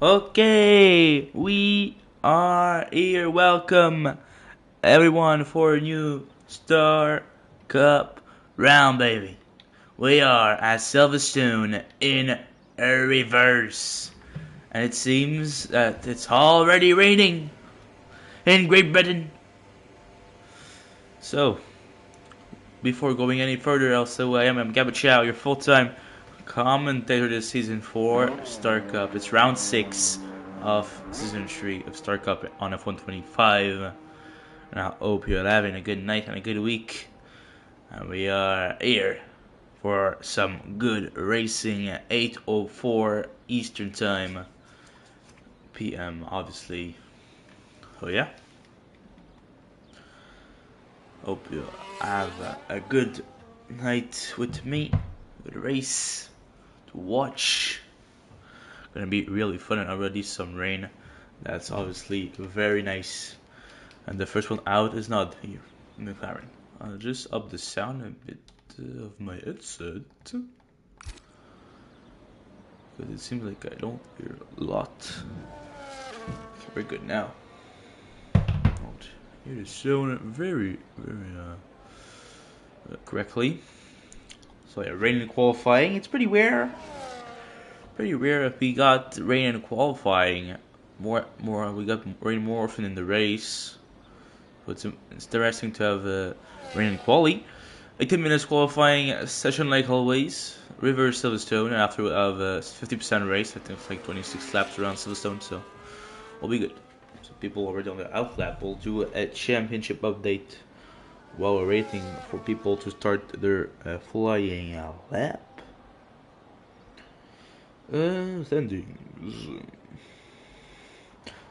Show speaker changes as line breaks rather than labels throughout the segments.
Okay, we are here. Welcome everyone for a new Star Cup round, baby. We are at Silverstone in a reverse, and it seems that it's already raining in Great Britain. So, before going any further, also I am Gabba Chow, your full-time commentator this season for Star Cup. It's round 6 of season 3 of Star Cup on F125. And I hope you're having a good night and a good week. And we are here for some good racing at 8:04 Eastern Time PM, obviously. Oh yeah. Hope you have a good night with me, good race to watch. Gonna be really fun, and already some rain. That's obviously very nice. And the first one out is not here, McLaren. I'll just up the sound a bit of my headset, because it seems like I don't hear a lot. Okay, we're good now. Don't hear the sound very correctly. So yeah, rain in qualifying. It's pretty rare. Pretty rare if we got rain in qualifying. We got rain more often in the race. But it's interesting to have rain in quali. 18 minutes qualifying session like always. River Silverstone, after we have a 50% race. I think it's like 26 laps around Silverstone, so we'll be good. So people already on the out lap. We'll do a championship update while we're waiting for people to start their flying lap. Standings.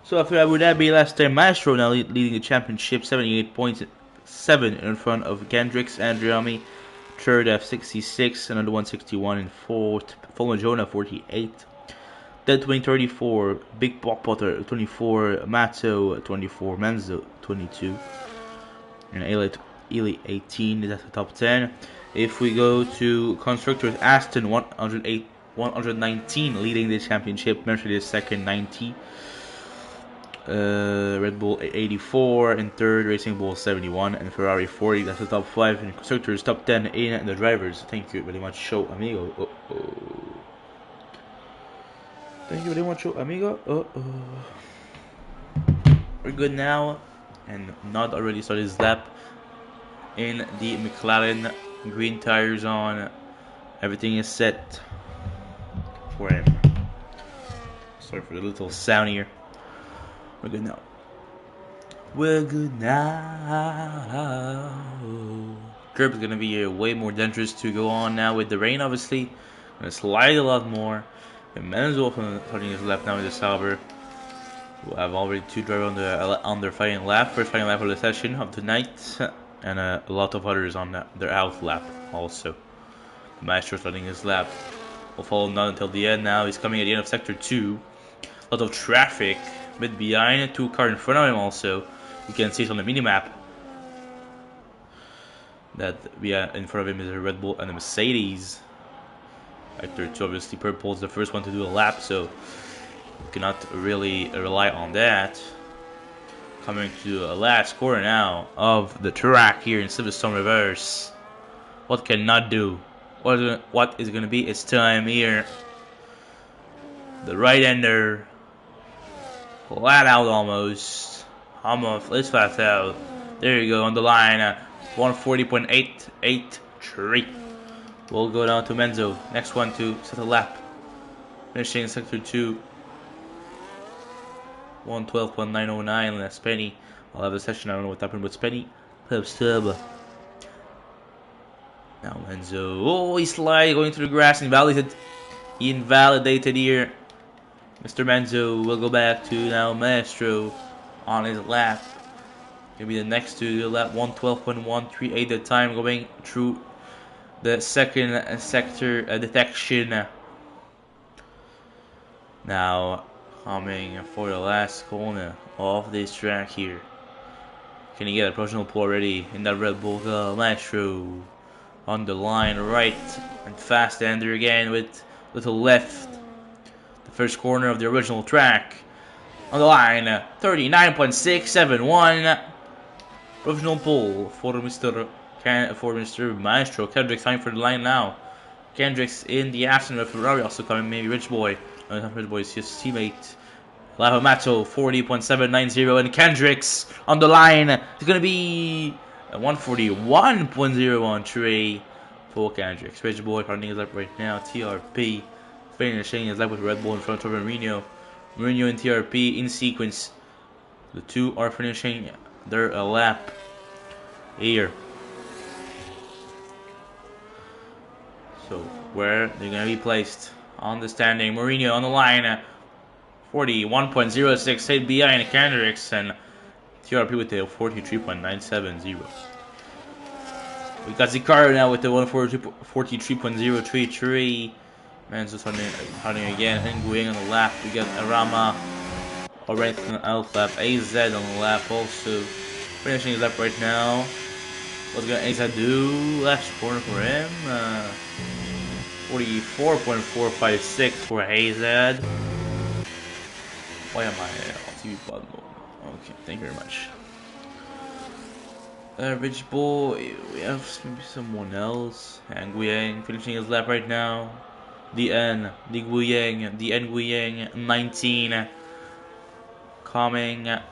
So after Abu Dhabi last time, Maestro now leading the championship, 78 points, 7 in front of Kendricks, Andriami, third at 66, another 161 in fourth, Fulham Jonah 48, Dead Twin 34, Big Pop Potter 24, Matto 24, Menzo 22, and Ely 18 is at the top 10. If we go to constructors, Aston 119 leading the championship, Mercedes second 90. Red Bull 84 in third, Racing Bull 71, and Ferrari 40. That's the top 5 in constructors, top 10 in the drivers. Thank you very much, show amigo. Thank you very much, show amigo. We're good now, and not already started his lap in the McLaren. Green tires on. Everything is set for him. Sorry for the little sound here. We're good now. We're good now. Curb is gonna be way more dangerous to go on now with the rain, obviously. Gonna slide a lot more. And Menzo starting his lap now in the Sauber. We'll have already 2 drivers on their fighting lap. First fighting lap of the session of tonight. And a lot of others on their out lap also. The Maestro starting his lap. Will follow him down until the end now. He's coming at the end of sector 2. A lot of traffic. A bit behind, 2 cars in front of him also. You can see it on the minimap that in front of him is a Red Bull and a Mercedes. Sector 2, obviously purple is the first one to do a lap, so you cannot really rely on that. Coming to a last corner now of the track here in Silverstone reverse. What cannot do? What is going to be its time here? The right-hander. Flat out almost. Let's flat out. There you go on the line. 140.883. We'll go down to Menzo. Next one to set a lap. Finishing sector 2. 112.909. That's Penny. I'll have a session. I don't know what happened with Penny. Now Menzo. Oh, he slid going through the grass. He invalidated here. Mr. Menzo will go back to now Maestro on his lap. He'll be the next to the lap 112.138 the time going through the second sector detection. Now coming for the last corner of this track here. Can he get a professional pull already in that Red Bull Maestro on the line right and fast ender again with little left. The first corner of the original track. On the line, 39.671. Provisional pole for Mr. Maestro. Kendrick's time for the line now. Kendrick's in the Aston with Ferrari also coming, maybe Rich Boy. Rich Boy's his teammate. Lavamato 40.790 and Kendrick's on the line. It's gonna be 141.013 for Kendrick's. Rich Boy running his lap right now. TRP finishing his lap with Red Bull in front of Mourinho. Mourinho and TRP in sequence. The two are finishing their lap here. So where they're gonna be placed on the standing. Mourinho on the line. 41.06 behind Kendricks and TRP with the 43.970. We got Zicardo now with the 143.033. Man's hunting again. Nguyen on the lap. We got Arama already on the out lap. AZ on the lap also. Finishing his lap right now. What's gonna AZ do? Last corner for him. 44.456 for AZ. Why am I on TV button mode? Okay, thank you very much. Rich Boy, we have maybe someone else. Nguyen finishing his lap right now. The Nguyen 19 coming to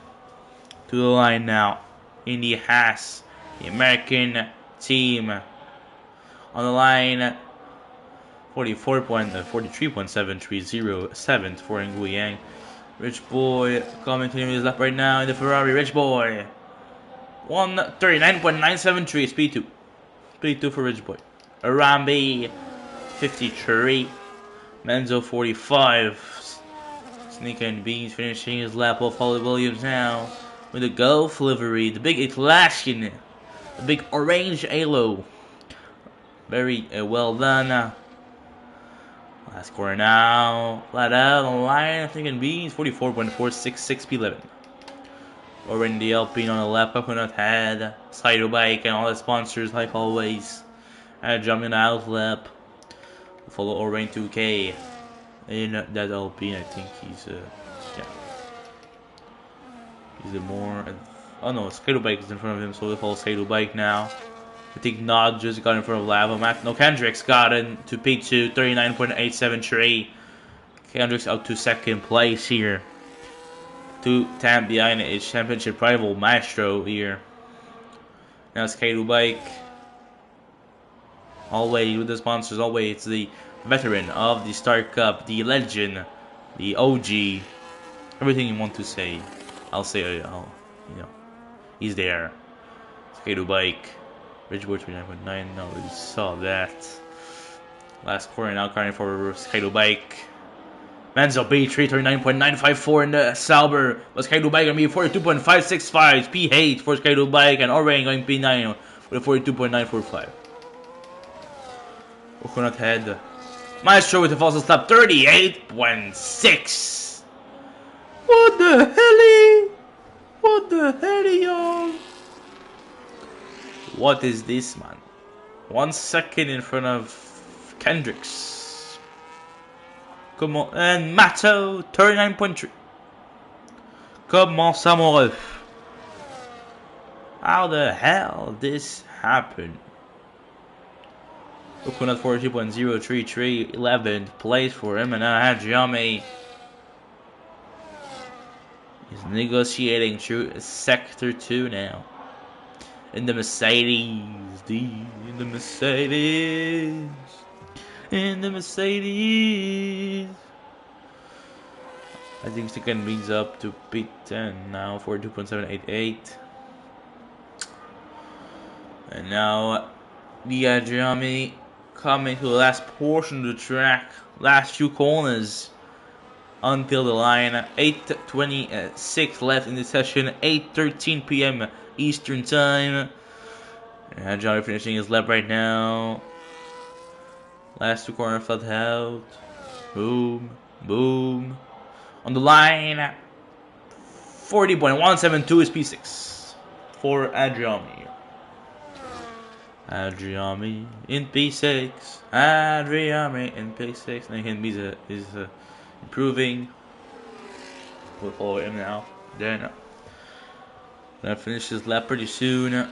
the line now. In the Haas, the American team on the line. 43.730 for Nguyen. Rich Boy coming to his lap right now in the Ferrari. Rich Boy 139.973 speed 2. Speed 2 for Rich Boy. Arambi 53. Menzo 45. Sneaker and Beans finishing his lap off Holly Williams now with the Golf livery. The big Atlassian. The big orange halo. Very well done. Last corner now. Flat out on the line. I think in Beans 44.466 P11. Already the Alpine on the left. Coconut Head. Cyto Bike and all the sponsors like always. And jumping out lap. Follow Orange 2K. In that Alpine, I think he's yeah. He's the more. Oh no, Cyto Bike is in front of him, so we follow Cyto Bike now. I think Nod just got in front of Lava Mac. No, Kendrick's got into P2, 39.873. Kendrick's up to second place here. 2 behind his championship rival Maestro here. Now it's Kato Bike. Always with the sponsors, always the veteran of the Star Cup, the legend, the OG. Everything you want to say, I'll say, you know, he's there. It's Kato Bike. Ridgewood 29.9, no, we saw that. Last corner now, carrying for Skydo Bike. Manzo B3 39.954 in the Sauber. But Skydo Bike going to be 42.565. P8 for Skydo Bike, and Orange going P9 with 42.945. Coconut Head. Maestro with the false stop 38.6. What the hell? What the hell, y'all? What is this, man? 1 second in front of Kendricks. Come on. And Matto, 39.3. Comment ça, mon ref? How the hell this happened? Coconut 40.033, 11th place for him, and now Hadjami is negotiating through Sector 2 now. In the Mercedes, in the Mercedes, in the Mercedes. I think second brings up to P10 now for 2.788. And now the Adriami coming to the last portion of the track, last few corners until the line. 8:26 left in the session, 8:13 p.m. Eastern Time. And Johnny finishing his lap right now. Last two corner flat out. Boom, boom. On the line, 40.172 is P6 for Adriami. In P6. Adriami in P6. And he can be improving. We'll follow him now. Then gonna finish his lap pretty soon.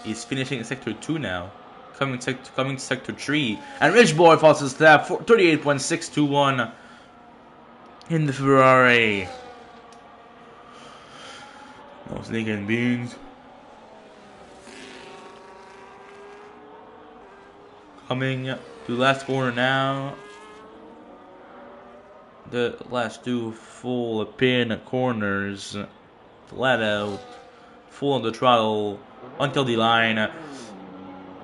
He's finishing sector 2 now. Coming to sector 3. And Rich Boy falls his lap for 38.621 in the Ferrari. No snake and beans. Coming to the last corner now. The last two full pin corners. Flat out. Full on the throttle until the line.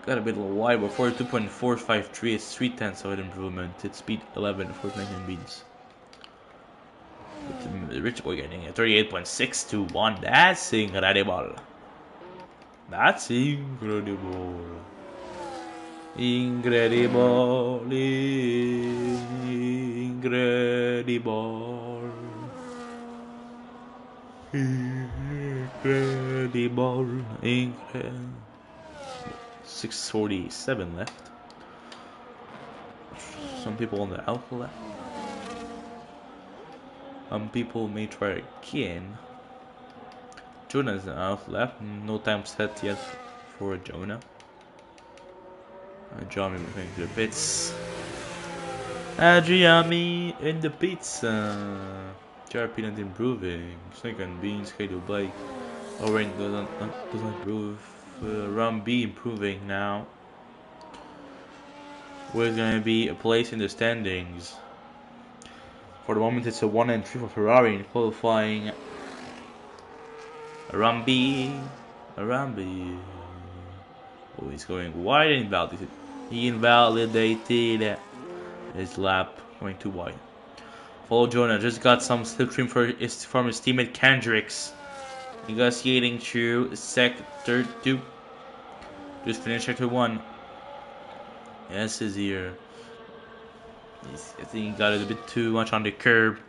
Got a bit wide, but 42.453 is 3/10 of an improvement. It's speed 11 for 19 beats. The Rich Boy getting a 38.621. That's incredible. That's incredible. Incredible. Incredible. Incredible. Incredible. 6:47 left. Some people on the outer left. Some people may try again. Jonah is out left. No time set yet for Jonah. Johnny moving to the pits. Adriami in the pits. JRP not improving. Snake and Beans, Kato Blake. Orange doesn't improve. Ram B improving now. We're gonna be a place in the standings. For the moment, it's a 1 and 3 for Ferrari in qualifying. Ram B. Oh, he's going wide and invalidated. He invalidated his lap, going too wide. Follow Jonah just got some slipstream from his teammate Kendricks. Negotiating through sector 2. Just finished sector 1. Yes, he's here. I think he got it a bit too much on the curb.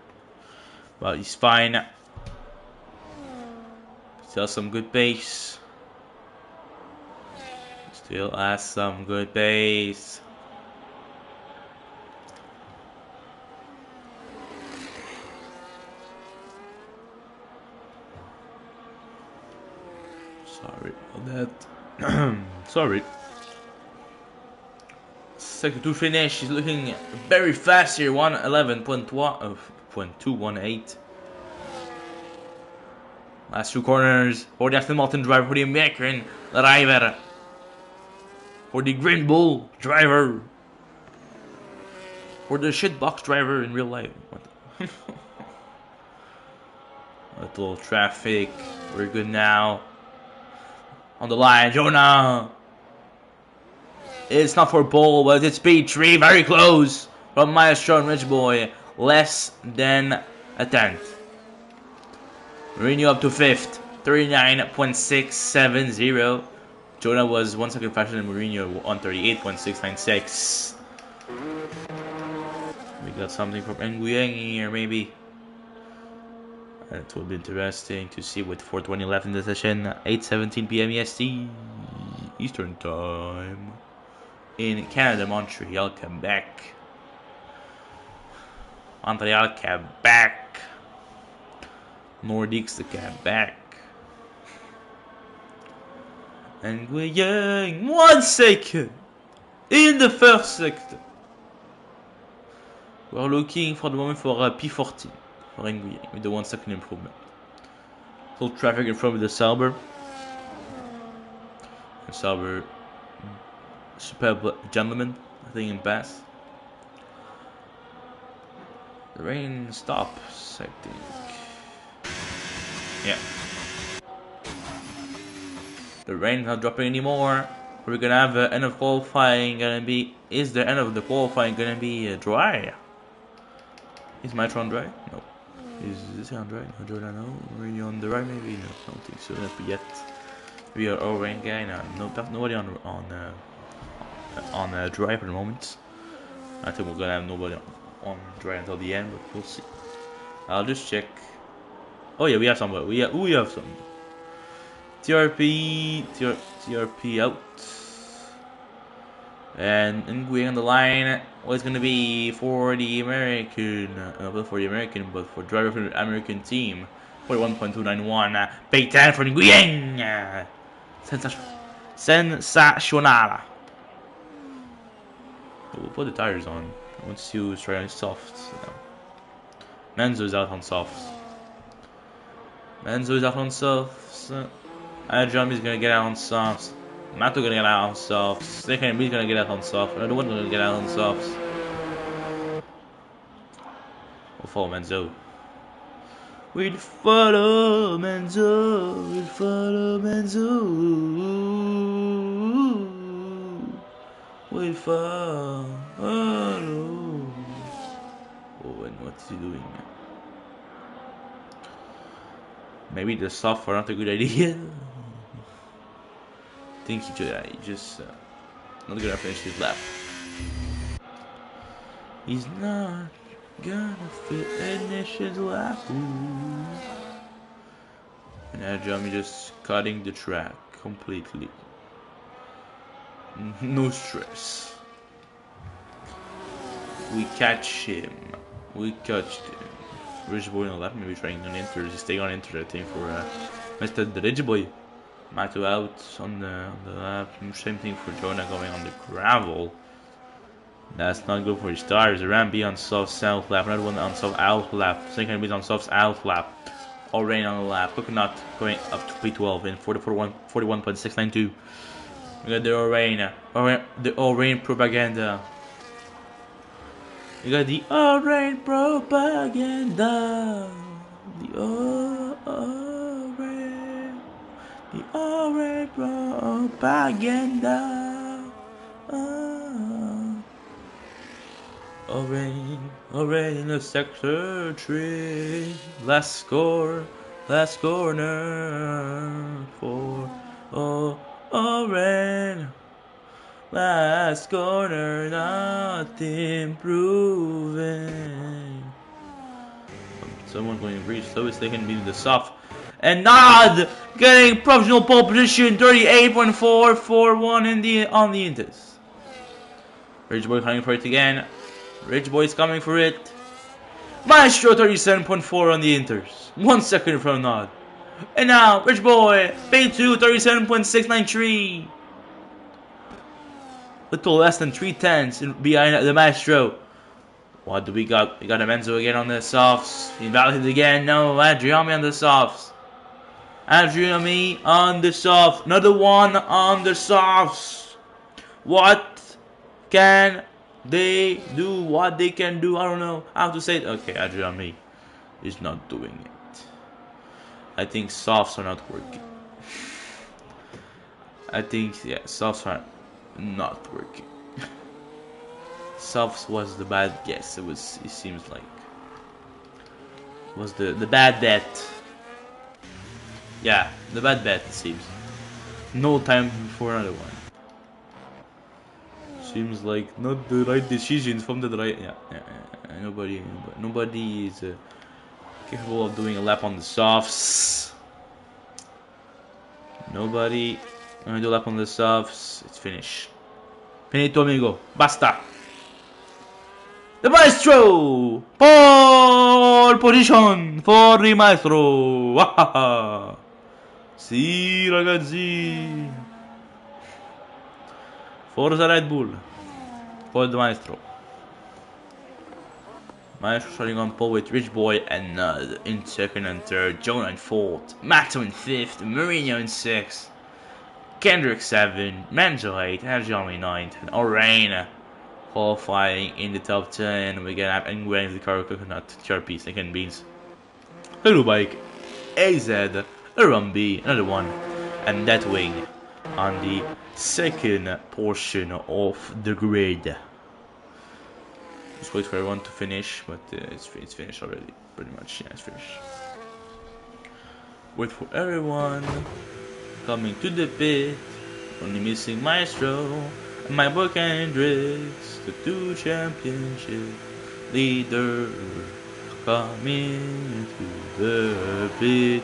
But he's fine. Still some good pace. Still has some good pace. Sorry about that. Sorry. Sector 2 finish. He's looking very fast here. 111.218. Last two corners for the Aston Martin driver, for the American driver, for the Green Bull driver, for the shitbox driver in real life. A little traffic. We're good now. On the line, Jonah. It's not for pole, but it's P3. Very close from Maestro and Rich Boy. Less than a tenth. Mourinho up to 5th. 39.670. Jonah was 1 second faster than Mourinho on 38.696. We got something from Nguyen here, maybe. It will be interesting to see what 4:20 left in the session. 8:17 p.m. EST Eastern Time in Canada, Montreal, Quebec. Quebec. Nordiques to Quebec. And Nguyen, 1 second in the first sector. We're looking for the moment for P14. For Nguyen with the 1 second improvement. Full traffic in front of the Sauber. And Sauber, superb gentleman, I think in pass. The rain stops, I think. Yeah. The rain not dropping anymore. We're gonna have end of qualifying gonna be. Is the end of the qualifying gonna be dry? Is Mitron dry? No. Is this on dry? No, Jordan, no. Are you on the right? Maybe no. I don't think so. Not yet. We are all rain guy. No, nobody on dry for the moment. I think we're gonna have nobody on dry until the end, but we'll see. I'll just check. Oh yeah, we have somebody. We have some. TRP out. And Nguyen on the line was going to be for the American, not for the American, but for driver for the American team. 41.291. P10 for Nguyen. Sensational. We'll put the tires on. I want to see who's trying softs. Menzo's out on softs. Menzo is out on softs. Ajami's gonna get out on softs. Mato gonna get out on softs. Second B's gonna get out on softs. Another one gonna get out on softs. We'll follow Menzo. We'll follow Menzo. We'll follow Menzo. We'll follow. Oh, and what's he doing? Maybe the soft are not a good idea. I think he just not gonna finish his lap. He's not gonna finish his lap. And now Jeremy just cutting the track completely. No stress. We catch him. We catched him. Rich Boy on the left, maybe trying on Inter. He's staying on Inter, I think, for Mr. The Rich Boy. Mato out on the lap. Same thing for Jonah going on the gravel. That's not good for his tires. Ramby on soft south lap. Another one on soft out lap. Second bit on soft out lap. All rain on the lap. Coconut going up to P12 in 41.692. We got the all rain propaganda. You got the all-rain propaganda. The all-rain propaganda. All-rain in the sector 3. Last corner for all-rain. Last corner, not improving. Someone going to reach slowest they can be the soft. And Nod getting provisional pole position, 38.441 on the Intes. Rich Boy coming for it again. Rich Boy's coming for it. Maestro 37.4 on the Inters. 1 second from Nod. And now Rich Boy, P2 37.693. Little less than 3/10 behind the Maestro. What do we got? We got Amenzo again on the softs. Invalid again. No, Adriami on the softs. Adriami on the softs. Another one on the softs. What can they do? What they can do? I don't know how to say it. Okay, Adriami is not doing it. I think softs are not working. I think, yeah, softs are not working. Softs was the bad guess. It seems like it was the bad bet. Yeah, the bad bet, it seems. No time for another one. Seems like not the right decisions from the right. Yeah. Nobody is capable of doing a lap on the softs. Nobody. I'm gonna do a lap on the softs. It's finished. Finito, amigo. Basta. The Maestro! Pole position for the Maestro! Wahaha! Sì, ragazzi! Forza Red Bull! For the Maestro. Maestro starting on pole with Rich Boy and Nud in second and third. Jonah in fourth. Mato in fifth. Mourinho in sixth. Kendrick 7. Manzo 8. Ajami 9th. And Orena qualifying in the top 10. We get Nguyen, the car coconut, Sharpie, second beans. Little bike, AZ, a Rumby, another one, and that wing on the second portion of the grid. Just wait for everyone to finish, but it's finished already, pretty much. Yeah, it's finished. Wait for everyone coming to the pit. Only missing Maestro and my boy Kendricks, the 2 championship leader, coming to the pit.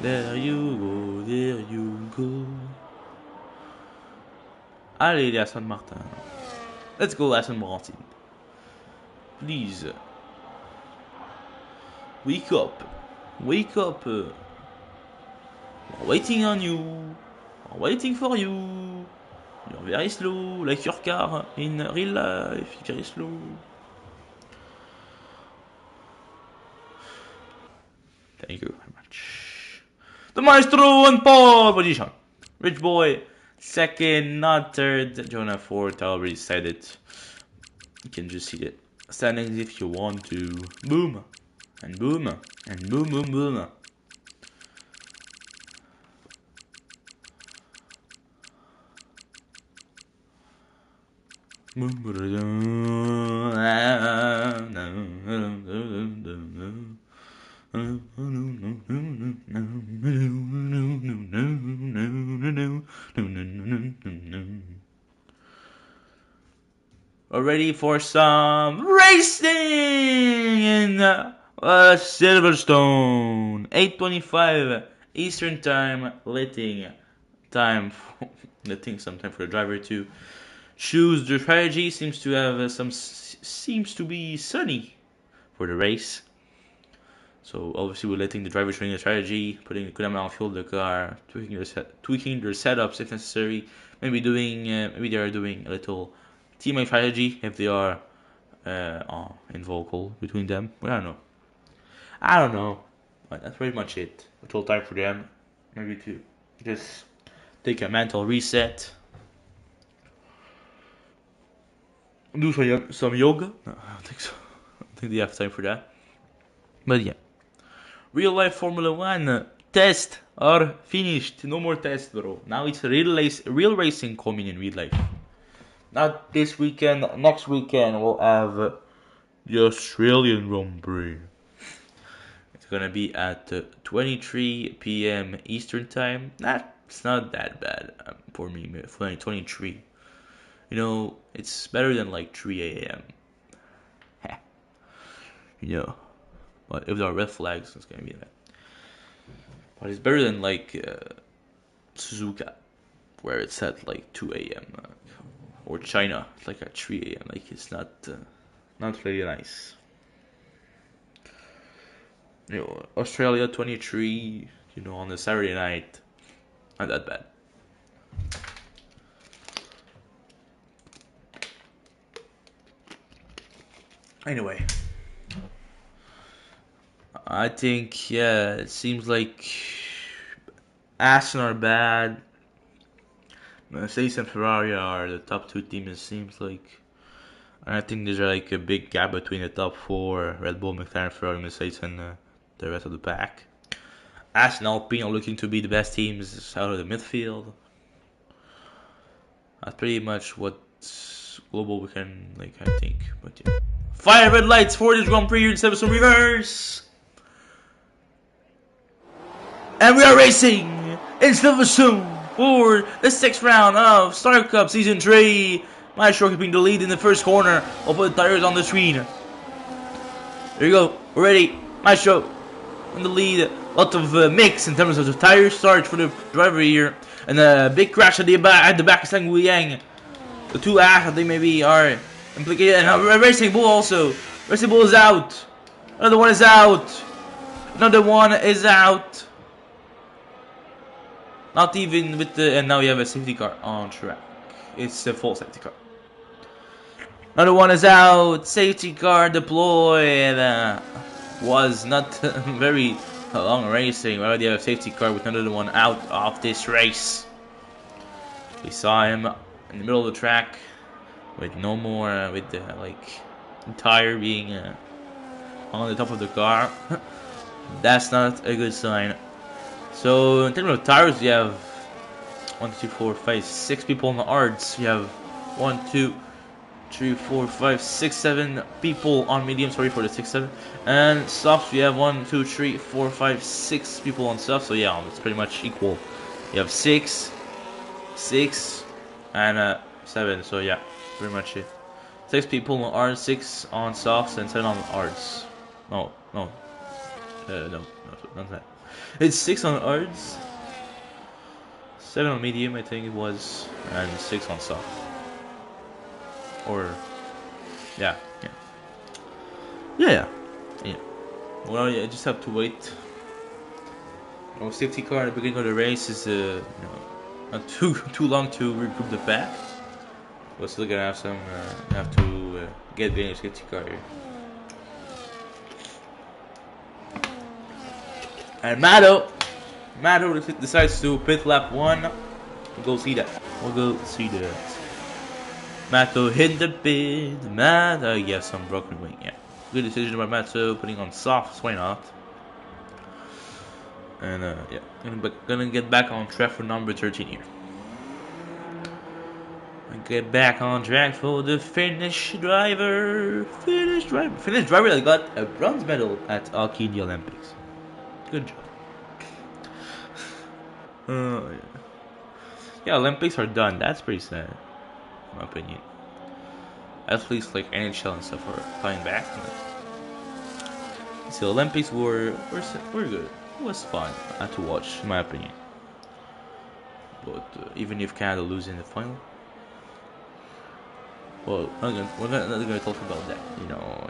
There you go, there you go. Allez, les Aston Martin. Let's go, Aston Martin. Please. Wake up. Wake up. We're waiting on you. We're waiting for you. You're very slow, like your car in real life. Very slow. Thank you very much. The Maestro on pole position. Rich Boy, second, not third. Jonah fourth. I already said it. You can just see it. Standings if you want to. Boom. And boom. And boom, boom, boom. We're ready for some racing in Silverstone. 8:25 Eastern Time, letting some time for the driver to choose the strategy. Seems to be sunny for the race. So obviously we're letting the driver train the strategy, putting the good amount of fuel in the car, tweaking their setups if necessary. Maybe they are doing a little teammate strategy if they are in vocal between them. Well, I don't know. But that's pretty much it. A little time for them, maybe to just take a mental reset. Do some yoga. No, I don't think so. I don't think they have time for that. But yeah. Real life Formula 1 tests are finished. No more tests, bro. Now it's real racing coming in real life. Not this weekend. Next weekend we'll have the Australian Grand Prix. It's gonna be at 23 p.m. Eastern Time. That's not that bad for me. For 23. You know, it's better than like 3 a.m. You know. But if there are red flags, it's gonna be that. But it's better than like Suzuka, where it's at like 2 a.m. Or China, it's like at 3 a.m. Like it's not really nice. You know, Australia 23. You know, on a Saturday night, not that bad. Anyway. I think, yeah, it seems like Aston are bad. Mercedes and Ferrari are the top two teams, it seems like. And I think there's like a big gap between the top four: Red Bull, McLaren, Ferrari, Mercedes, and the rest of the pack. Aston Alpine are looking to be the best teams out of the midfield. That's pretty much what global we can, like, I think. But yeah. Fire red lights for this Grand Prix here in Silverstone Reverse! And we are racing in Silverstone for the 6th round of Star Cup Season 3. Maestro keeping the lead in the first corner. I'll put the tires on the screen. There you go. We're ready. Maestro in the lead. Lot of mix in terms of the tire start for the driver here. And a big crash at the back of Sang Wu Yang. The two acts, they maybe are implicated. And Racing Bull also. Racing Bull is out. Another one is out. Another one is out. Not even with the... And now you have a safety car on track. It's a full safety car. Another one is out. Safety car deployed. Was not very long racing. We already have a safety car with another one out of this race. We saw him in the middle of the track with no more... with the tire being on the top of the car. That's not a good sign. So in terms of tires, you have 1, 2, 4, 5, 6 people on the hards. You have 1, 2, 3, 4, 5, 6, 7 people on medium. Sorry for the 6, 7. And softs, you have 1, 2, 3, 4, 5, 6 people on softs. So yeah, it's pretty much equal. You have 6, 6, and 7. So yeah, pretty much it. 6 people on hards, 6 on softs, and 7 on hards. No, not that. It's 6 on hards, 7 on medium, I think it was, and 6 on soft. Or, yeah. Well, I just have to wait. Safety car at the beginning of the race is, not too long to regroup the pack. We're still gonna have some, have to get the safety car here. And Mato decides to pit lap 1. We'll go see that. Mato hit the pit. Mato, yes, some broken wing. Yeah, good decision by Mato, putting on soft. Why not? And yeah, gonna get back on track for number 13 here. Get back on track for the Finnish driver that got a bronze medal at Alkidi Olympics. Good job. Yeah, Olympics are done. That's pretty sad, in my opinion. Athletes like NHL and stuff are coming back. So Olympics were good. It was fun to watch, in my opinion. But even if Canada loses in the final, well, we're not gonna talk about that. You know.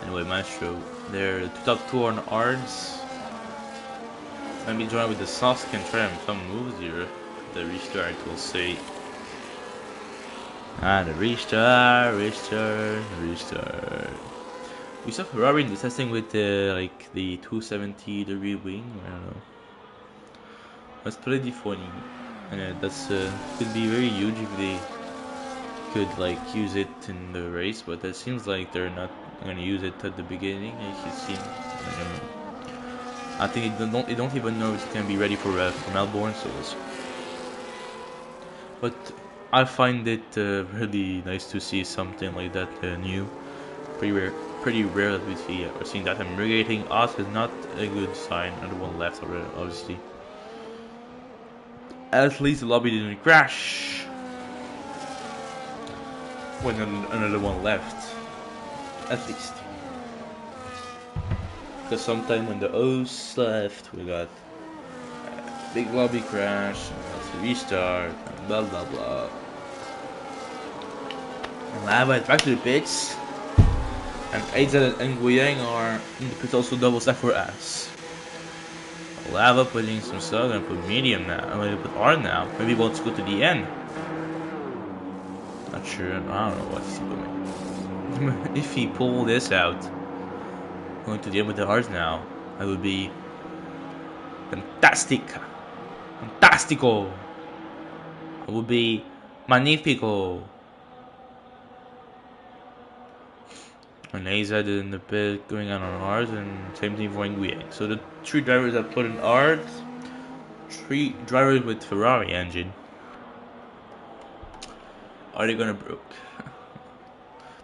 Anyway, Maestro, they're the top 2 on Ards. Let me join with the soft can try some moves here. The restart, we'll see. The restart. We saw Ferrari in the testing with the 270-degree wing. I don't know. That's pretty funny. And that's could be very huge if they could use it in the race, but it seems like they're not gonna use it at the beginning. It seems. I think they don't even know it's gonna be ready for Melbourne, so we'll see. But I find it really nice to see something like that new. Pretty rare that we see or seeing that. And regulating us is not a good sign. Another one left already, obviously. At least the lobby didn't crash when another one left. At least. Because sometime when the O's left, we got a big lobby crash, let's restart, and blah blah blah. And Lava back to the pits. And Aiza and Guiyang are in the pits also double stack for us. Lava putting some stuff and put medium now. I'm gonna put R now. Maybe he wants to go to the end. Not sure. I don't know what he's doing. If he pull this out, going to the end with the R's now, that would be fantastic. Fantastico. It would be magnifico. And AZ in the pit going on R's, and same thing for Nguyen. So the 3 drivers that put in R's, 3 drivers with Ferrari engine. Are they gonna broke?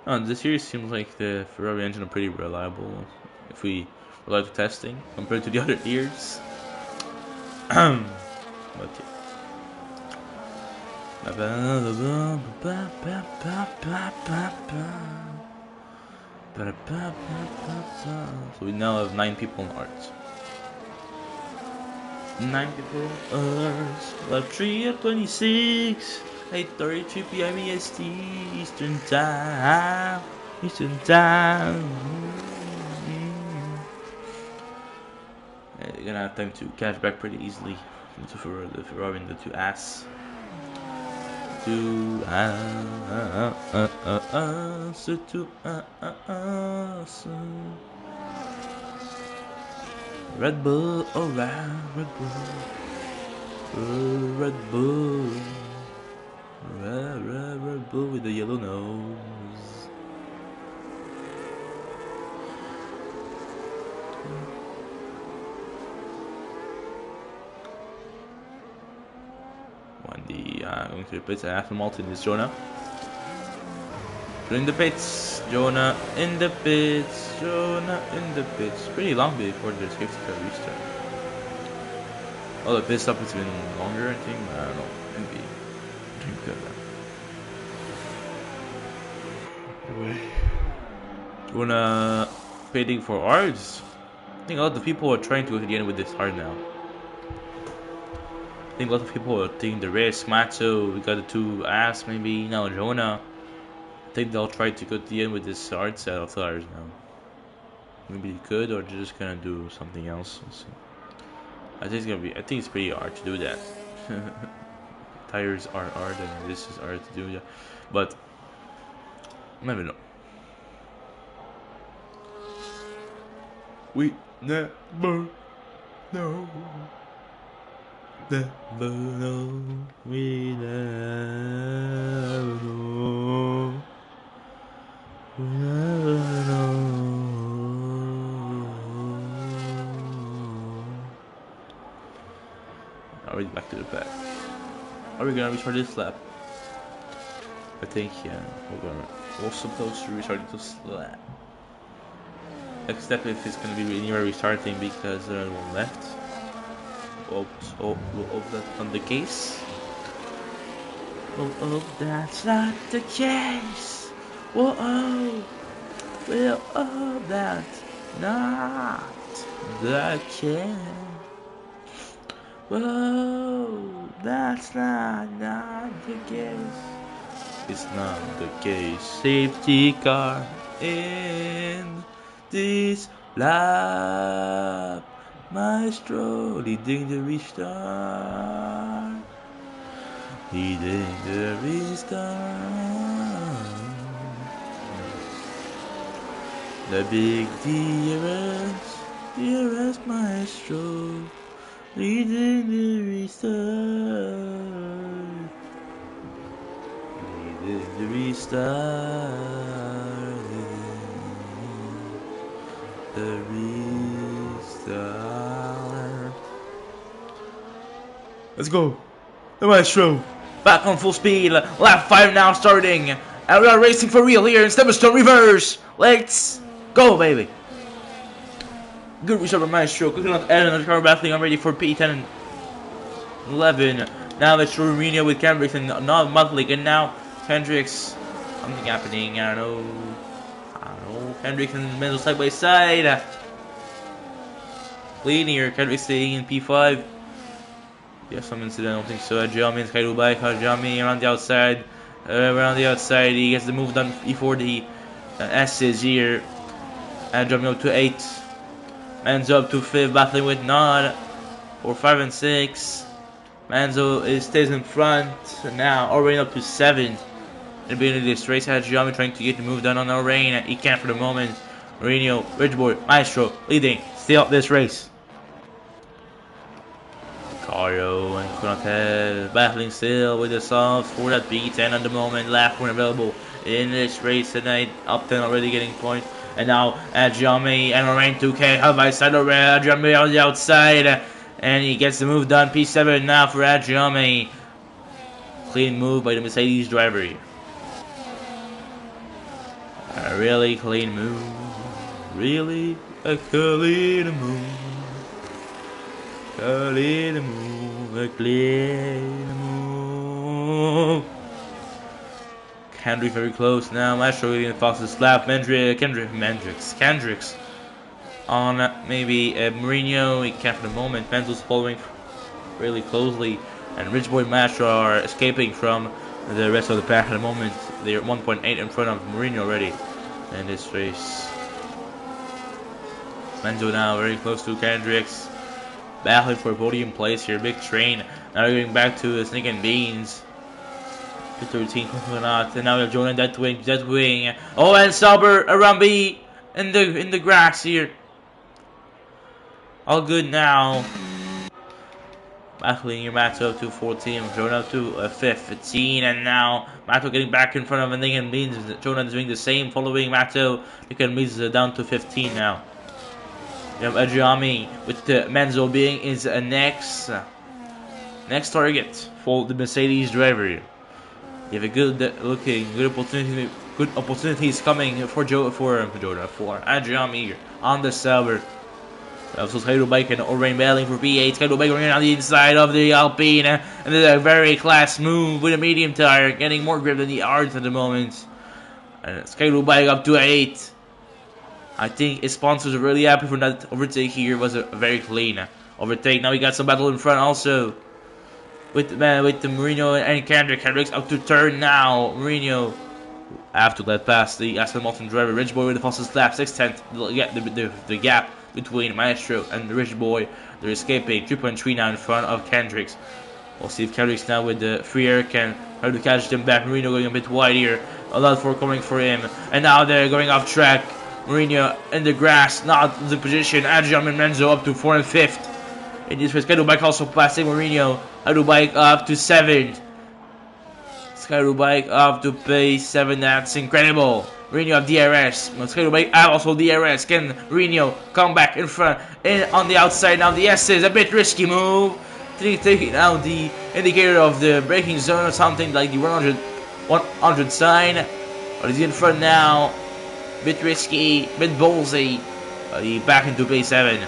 No, this year seems like the Ferrari engine are pretty reliable if we rely to testing compared to the other years. But so we now have 9 people in arts. 9 people in arts. Lap 3 at 26. 8:33 p.m. EST. Eastern Time. They're gonna have time to catch back pretty easily. For the Ferrari and the 2 ass. Red Bull, alright, Red Bull, Red Bull with the yellow nose. Going to the pits, and after Martin is Jonah. In the pits, Jonah in the pits. Pretty long before the safety car restart. Oh, the pit stop has been longer, I think. I don't know. Maybe. Wanna waiting for ours? I think a lot of people are trying to go to the end with this hard now. I think a lot of people are taking the risk. Matsu, we got the two ass maybe. Now Jonah. I think they'll try to go to the end with this hard set of tires now. Maybe they could, or they're just gonna do something else. We'll see. I think it's pretty hard to do that. Tires are hard, and this is hard to do that. But never know. We never know. Never know. We never know. We never know. Already back to the back. Are we gonna restart this lap? I think yeah. We're supposed to restart this lap. Except if it's gonna be anywhere restarting because there's one left. Hope that's not the case. Hope that's not the case. Whoa, well, that's not the case. Whoa, that's not the case. It's not the case. Safety car in this lap. Maestro leading the restart. Leading the restart. The big DRS Maestro. Leading the restart. Leading the restart. The restart. Let's go. The Maestro. Back on full speed. Lap 5 now starting. And we are racing for real here in Silverstone reverse. Let's go, baby. Good restart by Maestro. Clicking on another car battling. I'm ready for P10 and 11. Now it's Romania with Kendricks and not Mudlick. And now Kendricks. Something happening. I don't know. Kendricks and Menzel side by side. Clean here. Kendricks staying in P5. Yeah, some incident. I don't think so. Jami and Kaido bike. Jami around the outside. He gets the move done before the S's here. And Jami up to 8. Manzo up to 5th, battling with Nod for 5 and 6. Manzo stays in front now. Orain up to 7th. In the beginning of this race, had Giammi trying to get the move done on Orain. He can't for the moment. Mourinho, Ridgeboard, Maestro leading still this race. Caro and Conatel battling still with the softs for that B10 at the moment. Last one available in this race tonight. Upton already getting points. And now Giammi and Orain 2K held by side of Giammi on the outside. And he gets the move done. P7 now for Giammi. Clean move by the Mercedes driver here. A really clean move. Really a clean move. Clean move. A clean move. Kendrick very close now. Maestro getting the fastest lap. Kendricks on maybe Mourinho. He can't for the moment. Menzel's following really closely. And Ridgeboy and Maestro are escaping from the rest of the pack at the moment. They're 1.8 in front of Mourinho already in this race. Menzo now very close to Kendricks. Battling for podium place here. Big train. Now going back to the Snake and Beans. 13 coconut. And now we have Jonah Deathwing. Oh, and Sauber around B in the grass here. All good now. Battling your Matto up to 14, Jonah up to 15, and now Matto getting back in front of Nick Beans. Jonah is doing the same, following Matto. Nick Beans is down to 15 now. You have Adriami with the Menzo being his next target for the Mercedes driver. You have a good opportunities coming for Adriami on the Sauber. Also, Kaido Bike and Orain battling for P8. Kaido Bike running on the inside of the Alpine. And this is a very class move with a medium tire. Getting more grip than the Ards at the moment. And it's Kaido Bike up to 8. I think his sponsors are really happy for that overtake here. It was a very clean overtake. Now we got some battle in front also. With the Marino and Kendrick. Kendrick's up to turn now. Marino have to let past the Aston Martin driver. Rich Boy with the fastest lap. 6/10. The gap between Maestro and the Rich Boy. They're escaping. 3.3 now in front of Kendrick's. We'll see if Kendrick's now with the free air can try to catch them back. Marino going a bit wide here. A lot for coming for him. And now they're going off track. Marino in the grass. Not the position. Adrian and Menzo up to 4th and 5th. In this race, Skyro Bike also passing Marino. Skyro Bike up to 7th. Skyro Bike up to pace 7. That's incredible. Marino have DRS. Skyro Bike have also DRS. Can Marino come back in front? In on the outside now. The S is a bit risky move. Taking out the indicator of the braking zone or something like the 100 sign. But he's in front now. Bit risky, bit ballsy. He back into pace 7.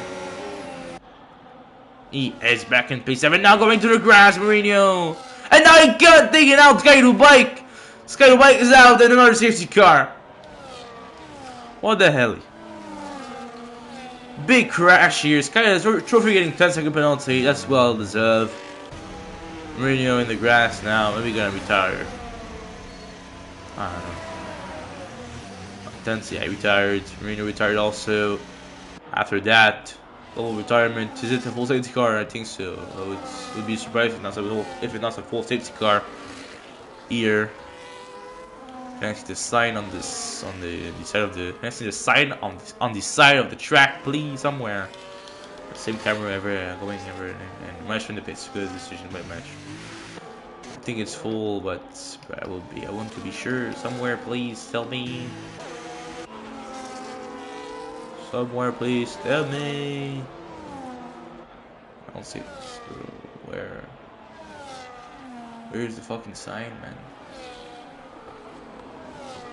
He is back in pace 7. Now going to the grass, Marino. And now he got taken out Skyro Bike. Skyro Bike is out in another safety car. What the hell? Big crash here. Skyro Trophy getting 10-second penalty. That's well deserved. Marino in the grass now. Maybe gonna retire. I don't know. Tensi, retired. Marino retired also. After that, double retirement. Is it a full safety car? I think so. It would be surprised if it's not a full safety car here. Can I see the sign on this on the side of the? Can I see the sign on the side of the track, please, somewhere? Same camera ever going ever and Maestro in the pits. Good decision by Maestro. I think it's full, but I want to be sure. Somewhere, please tell me. Somewhere, please tell me. I don't see this. Where's the fucking sign, man?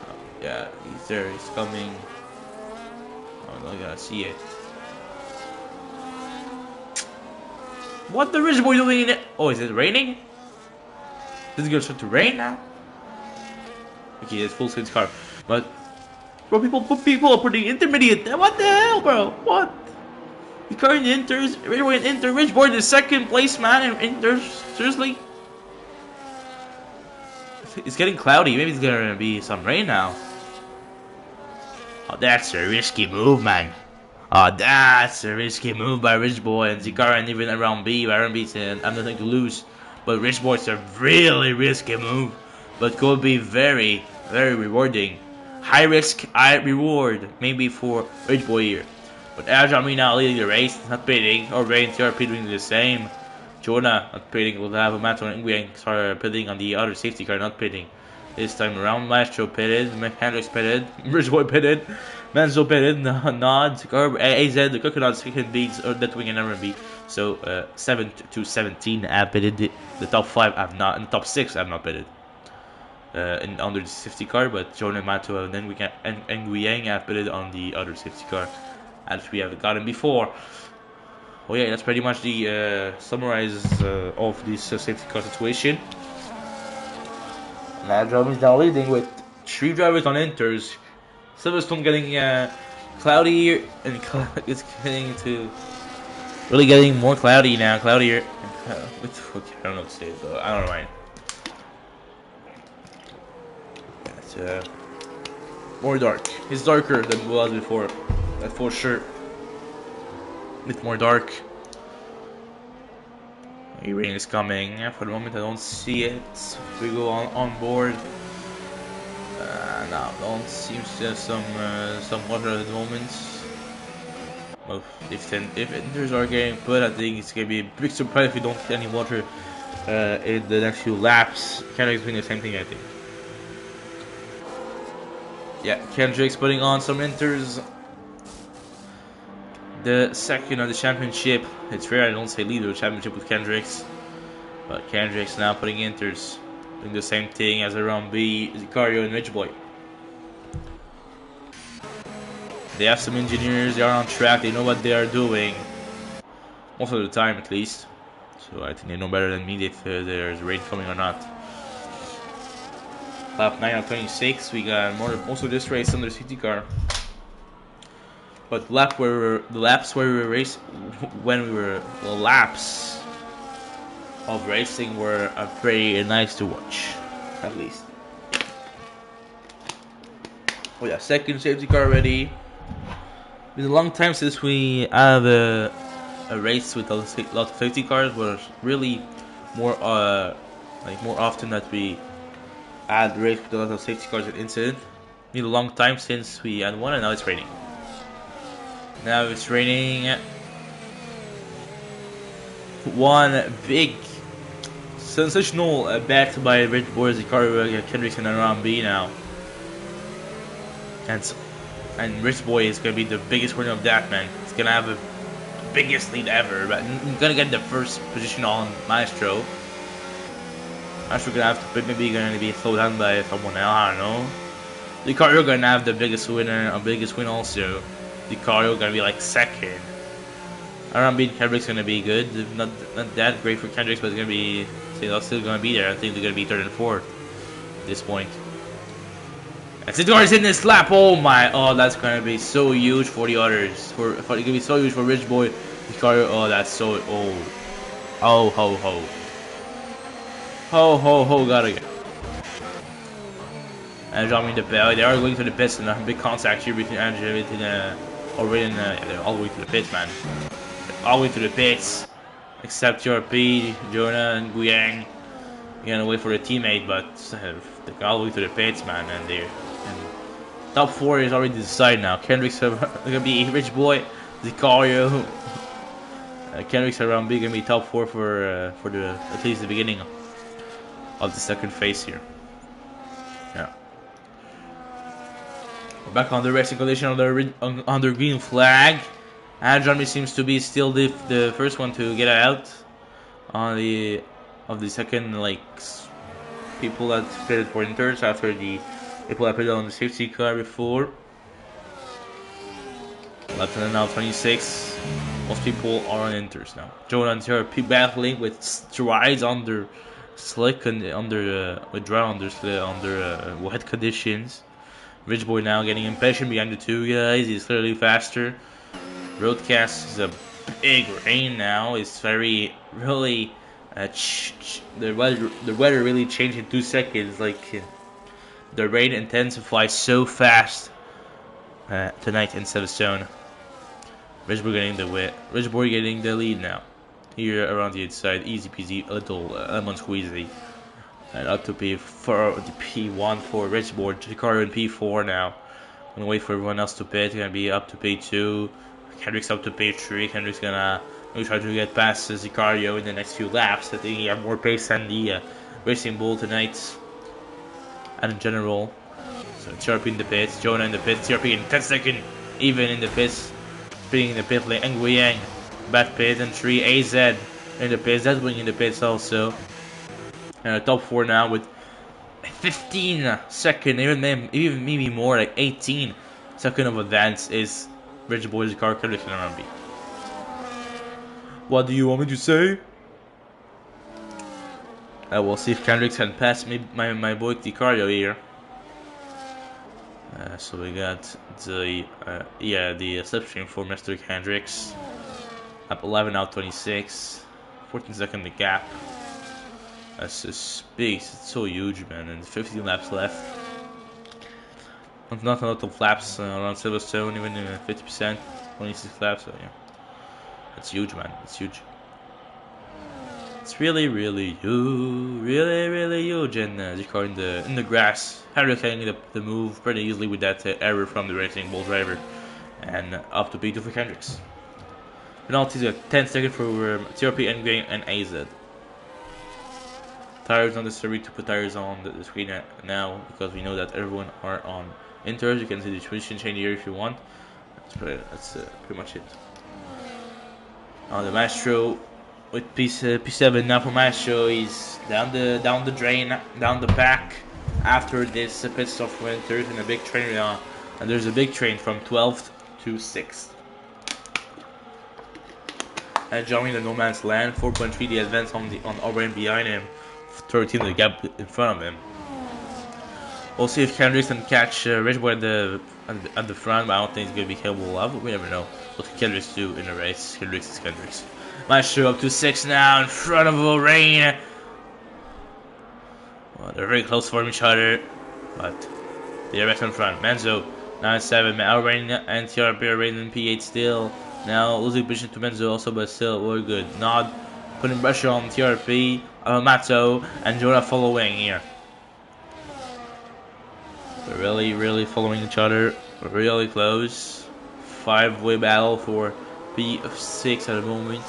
Oh, yeah, he's there. He's coming. Oh, I gotta see it. What the Rich Boy doing in it? Oh, is it raining? Is it gonna start to rain now? Okay, it's full safety car, but. Bro, people are putting intermediate. What the hell, bro? What? The car in Inters, Rich in Inter, Rich Boy, the 2nd place man in Inter. Seriously? It's getting cloudy. Maybe it's gonna be some rain now. Oh, that's a risky move, man. Oh, that's a risky move by Rich Boy and Zikara and even around B. Around B saying I'm nothing to lose. But Rich Boy's a really risky move. But could be very, very rewarding. High risk, high reward, maybe for Rich Boy here. But Ajami now leading the race, not pitting, or Rain TRP doing the same. Jonah not pitting, will have a match on Nguyen, sorry, pitting on the other safety car, not pitting. This time around, Maestro pitted, Hendricks pitted, Rich Boy pitted, Menzo pitted, Nod, AZ, the Coconut second beats, or that wing and RB. So 7 to 17 have pitted, the top 5 have not, and the top 6 have not pitted. Under the safety car, but Jonah Mato and then we can and Nguyen have put it on the other safety car as we have gotten before. Oh yeah, that's pretty much the summarize of this safety car situation. Now is now leading with 3 drivers on Inters. Silverstone getting cloudy and it's really getting more cloudy now, cloudier. Okay, I don't know what to say, but I don't mind. More dark. It's darker than it was before. That's for sure. A bit more dark. The rain is coming. For the moment, I don't see it. We go on board. No, don't seem to have some water at the moment. Well, if enters are getting put, I think it's gonna be a big surprise if we don't get any water in the next few laps. Kendrick's doing the same thing, I think. Yeah, Kendrick's putting on some inters. The 2nd of the championship. It's rare I don't say leader of the championship with Kendrick's. But Kendrick's now putting inters. Doing the same thing as around B, Zicario and Rich Boy. They have some engineers, they are on track, they know what they are doing. Most of the time at least. So I think they know better than me if there's rain coming or not. Lap 9 of 26, we got most of this race under safety car. But the laps where we were racing, when we were the laps of racing were pretty nice to watch, at least. Oh yeah, second safety car ready. It's been a long time since we had a race with a lot of safety cars. Was really more more often that we had race with a lot of safety cars and incident. It's been a long time since we had one, and now it's raining. Now it's raining. One big sensational bet by Red Boys, Ricardo Kendricks and R&B now. And Rich Boy is gonna be the biggest winner of that, man. He's gonna have the biggest lead ever, but he's gonna get the first position on Maestro. Maestro gonna have to maybe gonna be slowed down by someone else. I don't know. Ricardo gonna have the biggest winner, a biggest win also. Ricardo gonna be like second. R&B and Kendrick's gonna be good. Not that great for Kendricks, but it's gonna be still gonna be there. I think they're gonna be third and fourth at this point. And Sidgar's in this lap. Oh my! Oh, that's gonna be so huge for the others. For it's gonna be so huge for Rich Boy, Ricardo. Oh, that's so. Oh, ho, gotta go. And jumping the bell. They are going to the pits, and a big contact here between Andrew and they're all the way to the pits, man. They're all the way to the pits, except TRP, Jonah, and Guiyang. You're gonna wait for the teammate, but they're all the way to the pits, man, and they're. Top 4 is already decided now. Kendrick's gonna be Rich Boy, Zicario. Kendrick's around B gonna be top 4 for the at least the beginning of the second phase here. Yeah. We're back on the racing condition under green flag. And Jeremy seems to be still the first one to get out on the second people that pitted for inters after the people that pitted on the safety car before. Lap now 26. Most people are on inters now. Jonah and TRP battling with strides under slick and with dry under wet conditions. Rich Boy now getting impatient behind the two guys. He's clearly faster. Roadcast is a big rain now. It's really the weather really changed in 2 seconds. The rain intensifies so fast tonight in Silverstone. Rich Boy getting the lead now. Here around the inside, easy peasy, a little lemon squeezy. And up to P1 for Rich Boy, Ricardo in P4 now. Gonna wait for everyone else to pit. Gonna be up to P2. Kendrick's up to P3. Kendrick's gonna try to get past Zicario in the next few laps. I think he has more pace than the Racing Bull tonight. And in general. So TRP in the pits, Jonah in the pits, TRP in 10 seconds, even in the pits. Pitting in the pit lane, Nguyen, bad pit, and 3 AZ in the pits, that's wing in the pits also. Top 4 now with 15 second, even maybe more, like 18 second of advance is Rich Boy's car Kendrick and R&B. What do you want me to say? We'll see if Kendrick can pass me my boy Ricardo here. So we got the slipstream for Mr. Kendricks. Up 11 out 26. 14 second the gap. That's just big. It's so huge, man. And 15 laps left. Not a lot of laps around Silverstone, even 50%. 26 laps, so yeah. That's huge, man. It's huge. It's really huge. And Zico in the grass. Henrik getting the move pretty easily with that error from the Racing Bull driver. And up to P2 for Kendricks. Penalties got 10 seconds for TRP, Endgame, and AZ. Tires not necessary to put tires on the screen now because we know that everyone are on inters. You can see the transmission change here if you want. That's pretty much it. On the Maestro with P7 now for Maestro. He's down the drain, down the back after this pit stop for inters and a big train now. And there's a big train from 12th to 6th. And joining the no man's land, 4.3 the advance on Auburn behind him. 13 the gap in front of him. We'll see if Kendricks can catch Ridgeway at the front, but I don't think he's going to be capable of. We never know what Kendricks do in a race. Kendricks is Kendricks. Maestro up to 6 now in front of Lorraine. Well, they're very close for each other, but they're back in front. Menzo 9-7. Lorraine and TRP are in P8 still. Now losing position to Menzo also, but still very good. Nod putting pressure on TRP, Mato, and Jonah following here. They're really following each other, really close. 5-way battle for P6 at the moment.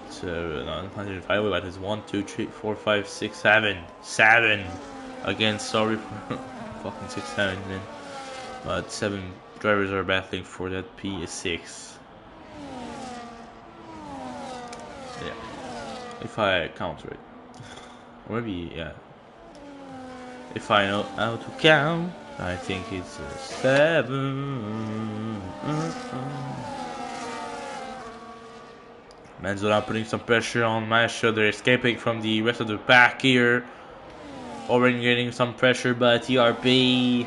So, 5-way battle is 1, 2, 3, 4, 5, 6, 7. 7 again, sorry for fucking 6, 7 then. But 7 drivers are battling for that P6. Yeah, if I count right. Or maybe, yeah. If I know how to count, I think it's 7. Manzola putting some pressure on Maestro. They're escaping from the rest of the pack here. Already getting some pressure by TRP.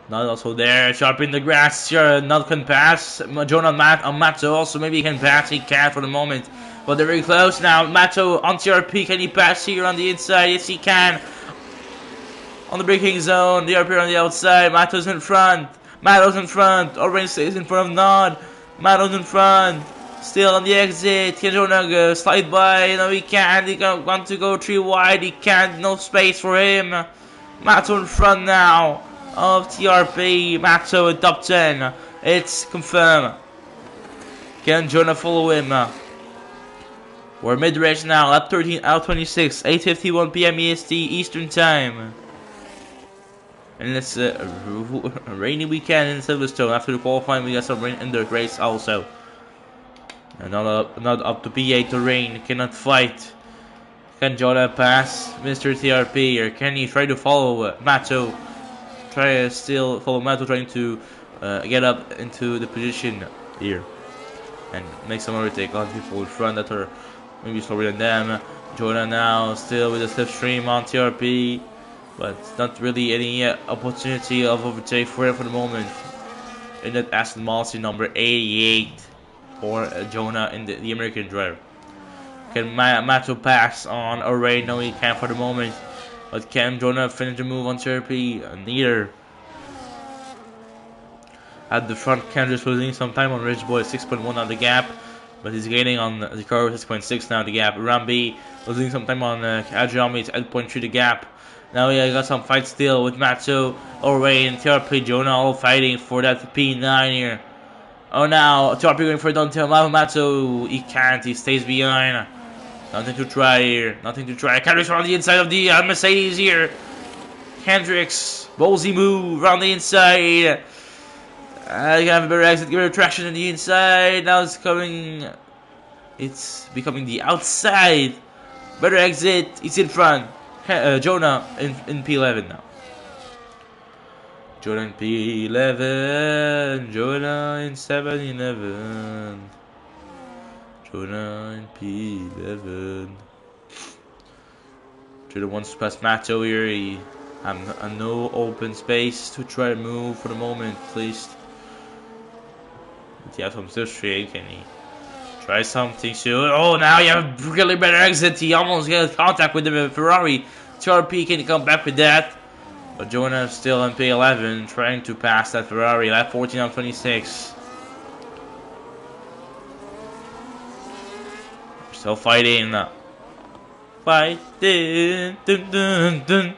Not also there. Sharp in the grass. Not can pass. Jonah Mato also maybe he can pass. He can't for the moment. But they're very close now. Mato on TRP. Can he pass here on the inside? Yes, he can. On the braking zone, they appear on the outside. Mato's in front. Already stays in front of Nod. Mato's in front. Still on the exit. Can Jonah slide by? No, he can't. He want to go 3 wide. He can't. No space for him. Mato in front now of TRP. Mato in top 10. It's confirmed. Can Jonah follow him? We're mid-race now. Lap 13, out 26. 8:51 p.m. EST Eastern Time. And it's a rainy weekend in Silverstone. After the qualifying, we got some rain in the race also. And not up to P8 to rain. Cannot fight. Can Jonah pass Mr. TRP? Or can he try to follow Mato? Try to still follow Mato, trying to get up into the position here. And make some overtake on people in front that are maybe slower than them. Jonah now still with a slipstream on TRP. But not really any opportunity of overtake for him for the moment. In that Aston Martin number 88 for Jonah in the American driver. Can Mato pass on Array? No, he can't for the moment. But can Jonah finish the move on TRP? Neither. At the front, Kendrick's losing some time on Ridge Boy, 6.1 on the gap. But he's gaining on the car, 6.6 now the gap. Rambi losing some time on Adriami, it's 8.3 the gap. Now we got some fight still with Matsu, Oray, and TRP. Jonah all fighting for that P9 here. Oh, now TRP going for Dante Matsu. He can't, he stays behind. Nothing to try here, nothing to try. Kendricks around the inside of the Mercedes here. Kendricks, ballsy move around the inside. You can have a better exit, give it traction on the inside. Now it's becoming the outside. Better exit, he's in front. Jonah in P11 now. Jonah in P11. Jonah in 7-11. Jonah in P11. Jonah wants to pass Mato here. He has no open space to try to move for the moment, at least. But he has some slipstream. Can he try something soon? Oh, now you have a really better exit. He almost gets contact with the Ferrari. TRP can come back with that. But Jonah is still in P11, trying to pass that Ferrari. Lap 14 on 26. Still fighting. Fighting. Dun, dun, dun.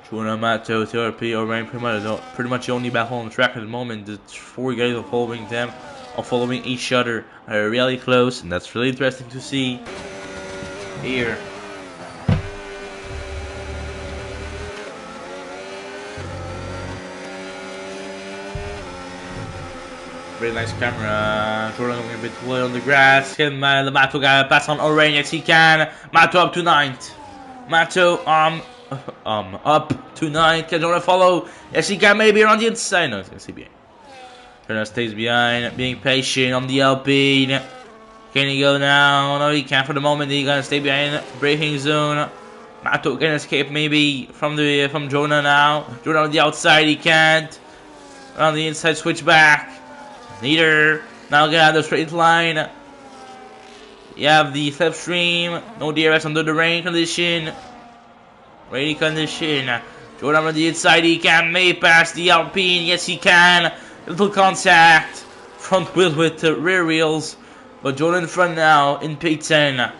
Jonah, Mato, TRP, Orion, pretty much the only battle on the track at the moment. The 4 guys are following them, are following each other. Are really close, and that's really interesting to see here. Very nice camera. Jordan going a bit low on the grass. Can the Mato guy pass on Orion? Yes, he can. Mato up to 9th. Mato up to 9th. Can Jonah follow? Yes, he can. Maybe around the inside. No, it's gonna see behind. Jonah stays behind, being patient on the Alpine. Can he go now? No, he can't for the moment. He's gonna stay behind braking zone. Mato can escape maybe from Jonah now. Jonah on the outside, he can't. On the inside, switch back. Neither. Now get out of the straight line. You have the slipstream. No DRS under the rain condition. Rainy condition. Jonah on the inside, he can make past the Alpine. Yes, he can. Little contact. Front wheel with the rear wheels. But Jonah in front now in P10.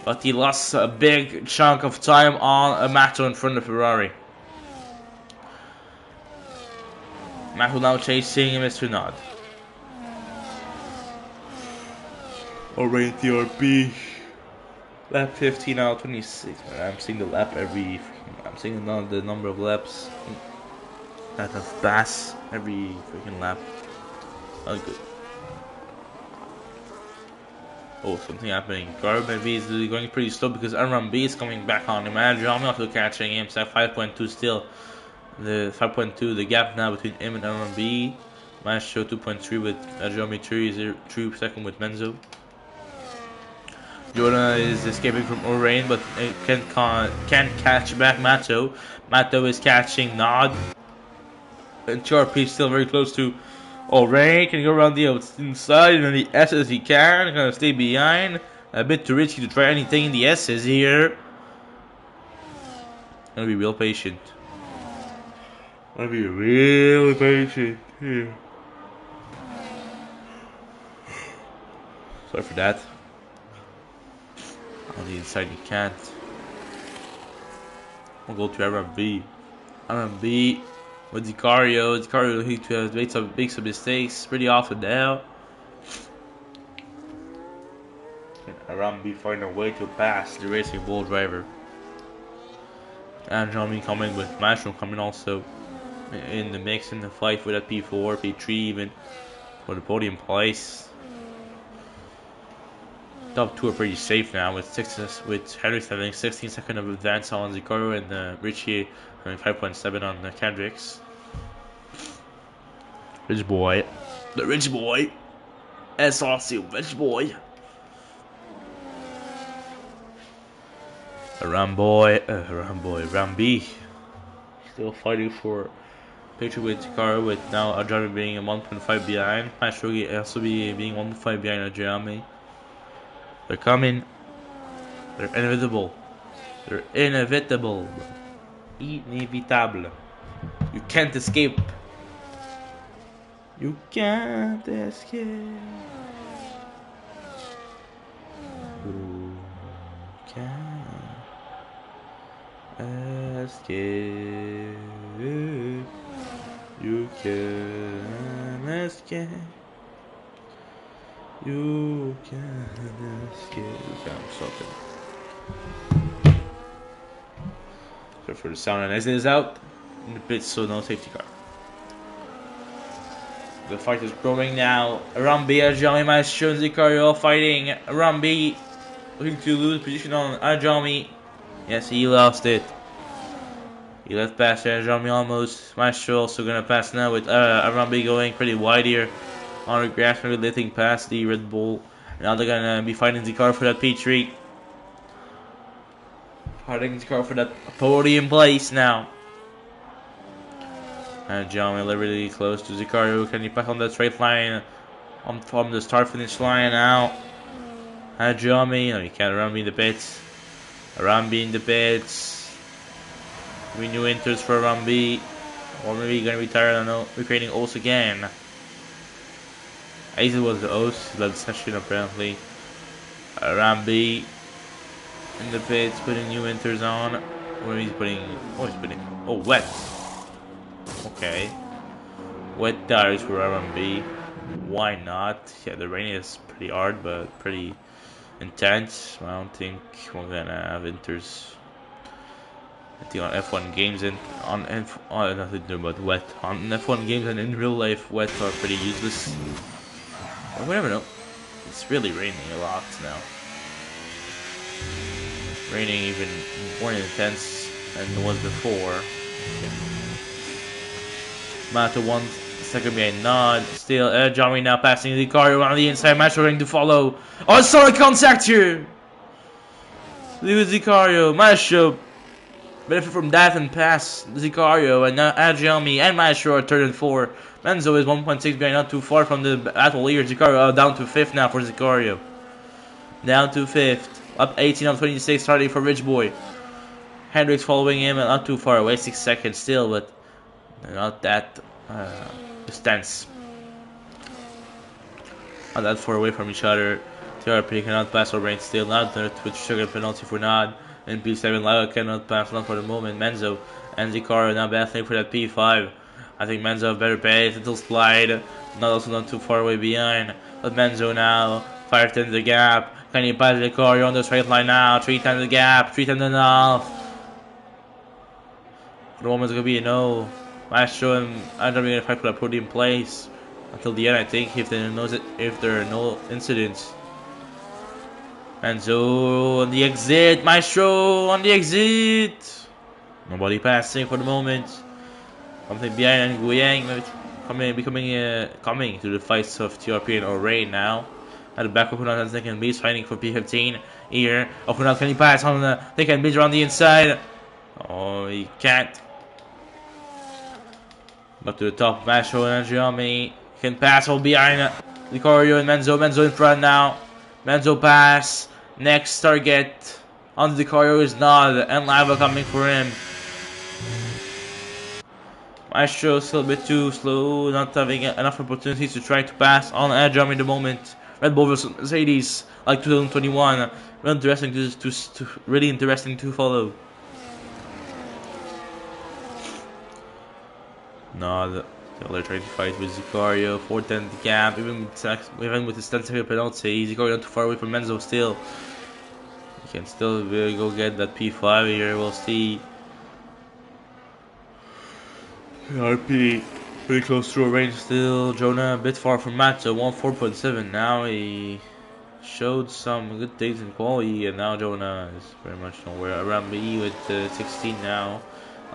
But he lost a big chunk of time on a Mato in front of Ferrari. Mato now chasing Mr. Nod. Already TRP. Lap 15 out of 26. I'm seeing the lap I'm seeing the number of laps that have passed every freaking lap. Not good. Oh, something happening. Garben B is going pretty slow because Aaron B is coming back on him. And I'm also catching him. So 5.2 still. The 5.2, the gap now between him and Aaron B. Maestro 2.3 with Jeremy 3 second with Menzo. Jonah is escaping from Orain, but can't catch back Mato. Mato is catching Nod. And TRP is still very close to Orain. Can go around the inside, and then the S's he can. Gonna stay behind. A bit too risky to try anything in the S's here. Gonna be real patient. Gonna be real patient here. Sorry for that. On the inside he can't. We'll go to RMB. RMB with Dicario. Dicario he makes some mistakes pretty often now. And RMB find a way to pass the Racing Bull driver. And Johnny coming with Mashroom coming also in the mix in the fight for that P4, P3 even for the podium place. Top two are pretty safe now with Henry having 16 seconds of advance on Zicardo and Richie having 5.7 on Kendricks. Rich boy. The rich boy. SRC rich boy. Rambi. Still fighting for picture with Zicardo with now a driver being 1.5 behind. Mastrogi also being 1.5 behind Ajami. They're coming. They're inevitable. They're inevitable. Inevitable. You can't escape. You can't escape. You can't escape. You can't escape. You can escape. Okay, I'm stopping. So for the sound and exit is out in the pits, so no safety car. The fight is growing now. Rambi, Ajami, Maestro, and Zicario all fighting. Rambi looking to lose position on Ajami. Yes, he lost it. He left past Ajami almost. Maestro also gonna pass now with Rambi going pretty wide here. On the grass, maybe letting past the Red Bull. Now they're gonna be fighting the car for that P3. Fighting the car for that podium place now. And John Miller really close to Zicario. Can he pass on that straight line from the start finish line now? And Jami, no, he can't. Rambi in the pits. Rambi in the pits. We new enters for Rambi. Or maybe he's gonna retire, I don't know. We're creating O's again. Ace was the O's, led the session apparently. Rambi in the pits, putting new enters on. What he's putting? Oh, wet. Okay. Wet tires for Rambi. Why not? Yeah, the rain is pretty hard, but pretty intense. I don't think we're gonna have enters. I think on F1 games and nothing to do about wet. On F1 games and in real life, wet are pretty useless. But we never know. It's really raining a lot now. Raining even more intense than it was before. Mato Second behind Nod. Still, Johnny now passing Zicario on the inside. Maestro going to follow. Oh, solid contact here! Lewis Zicario. Maestro benefit from that and pass Zicario. And now Adriami and Maestro are third and 4. Menzo is 1.6 behind, not too far from the battle leader. Zicario down to 5th now for Zicario. Down to 5th. Up 18 on 26, starting for Rich Boy. Hendricks following him and not too far away. 6 seconds still, but not that distance. Not that far away from each other. TRP cannot pass or range still. Not there with sugar penalty for Nod. And P7 Lago cannot pass, not for the moment. Menzo and Zicario now battling for that P5. I think Menzo better pace until slide. Not too far away behind. But Menzo now 5 times the gap. Can he pass Zicario on the straight line now? 3 times the gap, 3 times and a half. For the moment it's gonna be a no. Maestro and Andrew gonna fight for that podium place until the end, I think, if there are no incidents. Menzo on the exit, Maestro on the exit. Nobody passing for the moment. Something behind and Guyang coming to the fights of TRP and O'Reilly now. At the back of Hunat and second base fighting for P15 here. Oh, Hunat, can he pass on the second base around the inside? Oh, he can't. Up to the top, Maestro and Andriami can pass all behind Zicario and Menzo. Menzo in front now. Menzo pass. Next target on Zicario is Nod and Lava coming for him. Maestro still a bit too slow, not having enough opportunities to try to pass on Andriami at the moment. Red Bull versus Mercedes, like 2021. Really interesting to follow. No, they're trying to fight with Zicario. 4th and the gap, even with his 10-second penalty. Zicario not too far away from Menzo still. He can still go get that P5 here. We'll see. RP pretty close to a range still. Jonah a bit far from Matzo, 4.7. Now he showed some good things in quality, and now Jonah is very much nowhere around B with 16 now.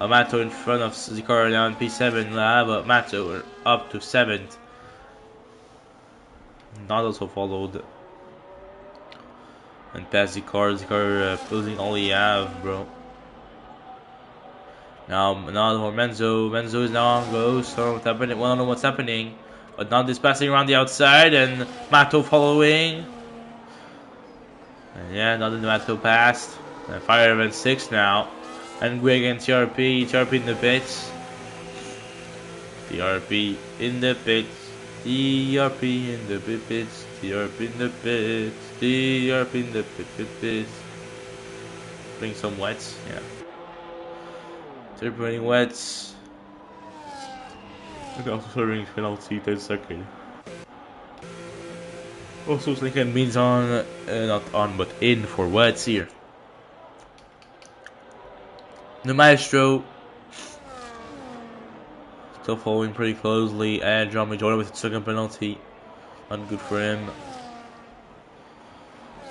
Matto in front of Zicario now in P7. But Matto up to 7th. Not also followed. And past Zicario. Zicario losing all he have, bro. Now for Menzo. Menzo is now on go. So what's happening? Well, I don't know what's happening. But now this passing around the outside and Matto following. And yeah, another Matto passed. And Fire Event 6 now. And Greg and TRP. TRP in the pits. TRP in the pits. TRP in the pits. TRP in the pits. TRP in the pits. Bring some wets. Yeah. Turning wets. And also serving penalty 10 seconds. Also Slinken means on, not on, but in for wets here. The Maestro still following pretty closely, and John Jordan with the second penalty. Not good for him.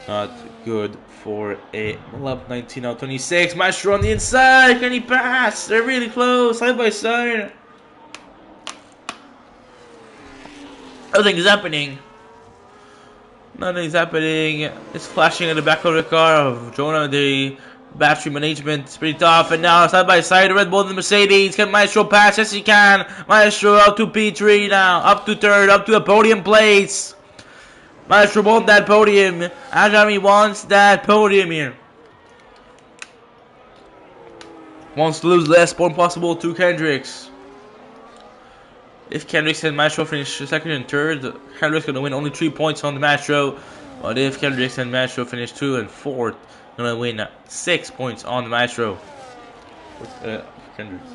Not good for a lap 19 out 26. Maestro on the inside. Can he pass? They're really close, side by side. Nothing is happening. Nothing's happening. It's flashing in the back of the car of Jonah. The battery management is pretty tough. And now side by side, Red Bull and the Mercedes. Can Maestro pass? Yes, he can. Maestro up to P3 now. Up to 3rd. Up to a podium place. Maestro wants that podium. Ajami wants that podium here. Wants to lose less point possible to Kendricks. If Kendricks and Maestro finish 2nd and 3rd, Kendricks gonna win only 3 points on the Maestro. But if Kendricks and Maestro finish 2 and 4th, gonna win 6 points on the Maestro. Kendricks.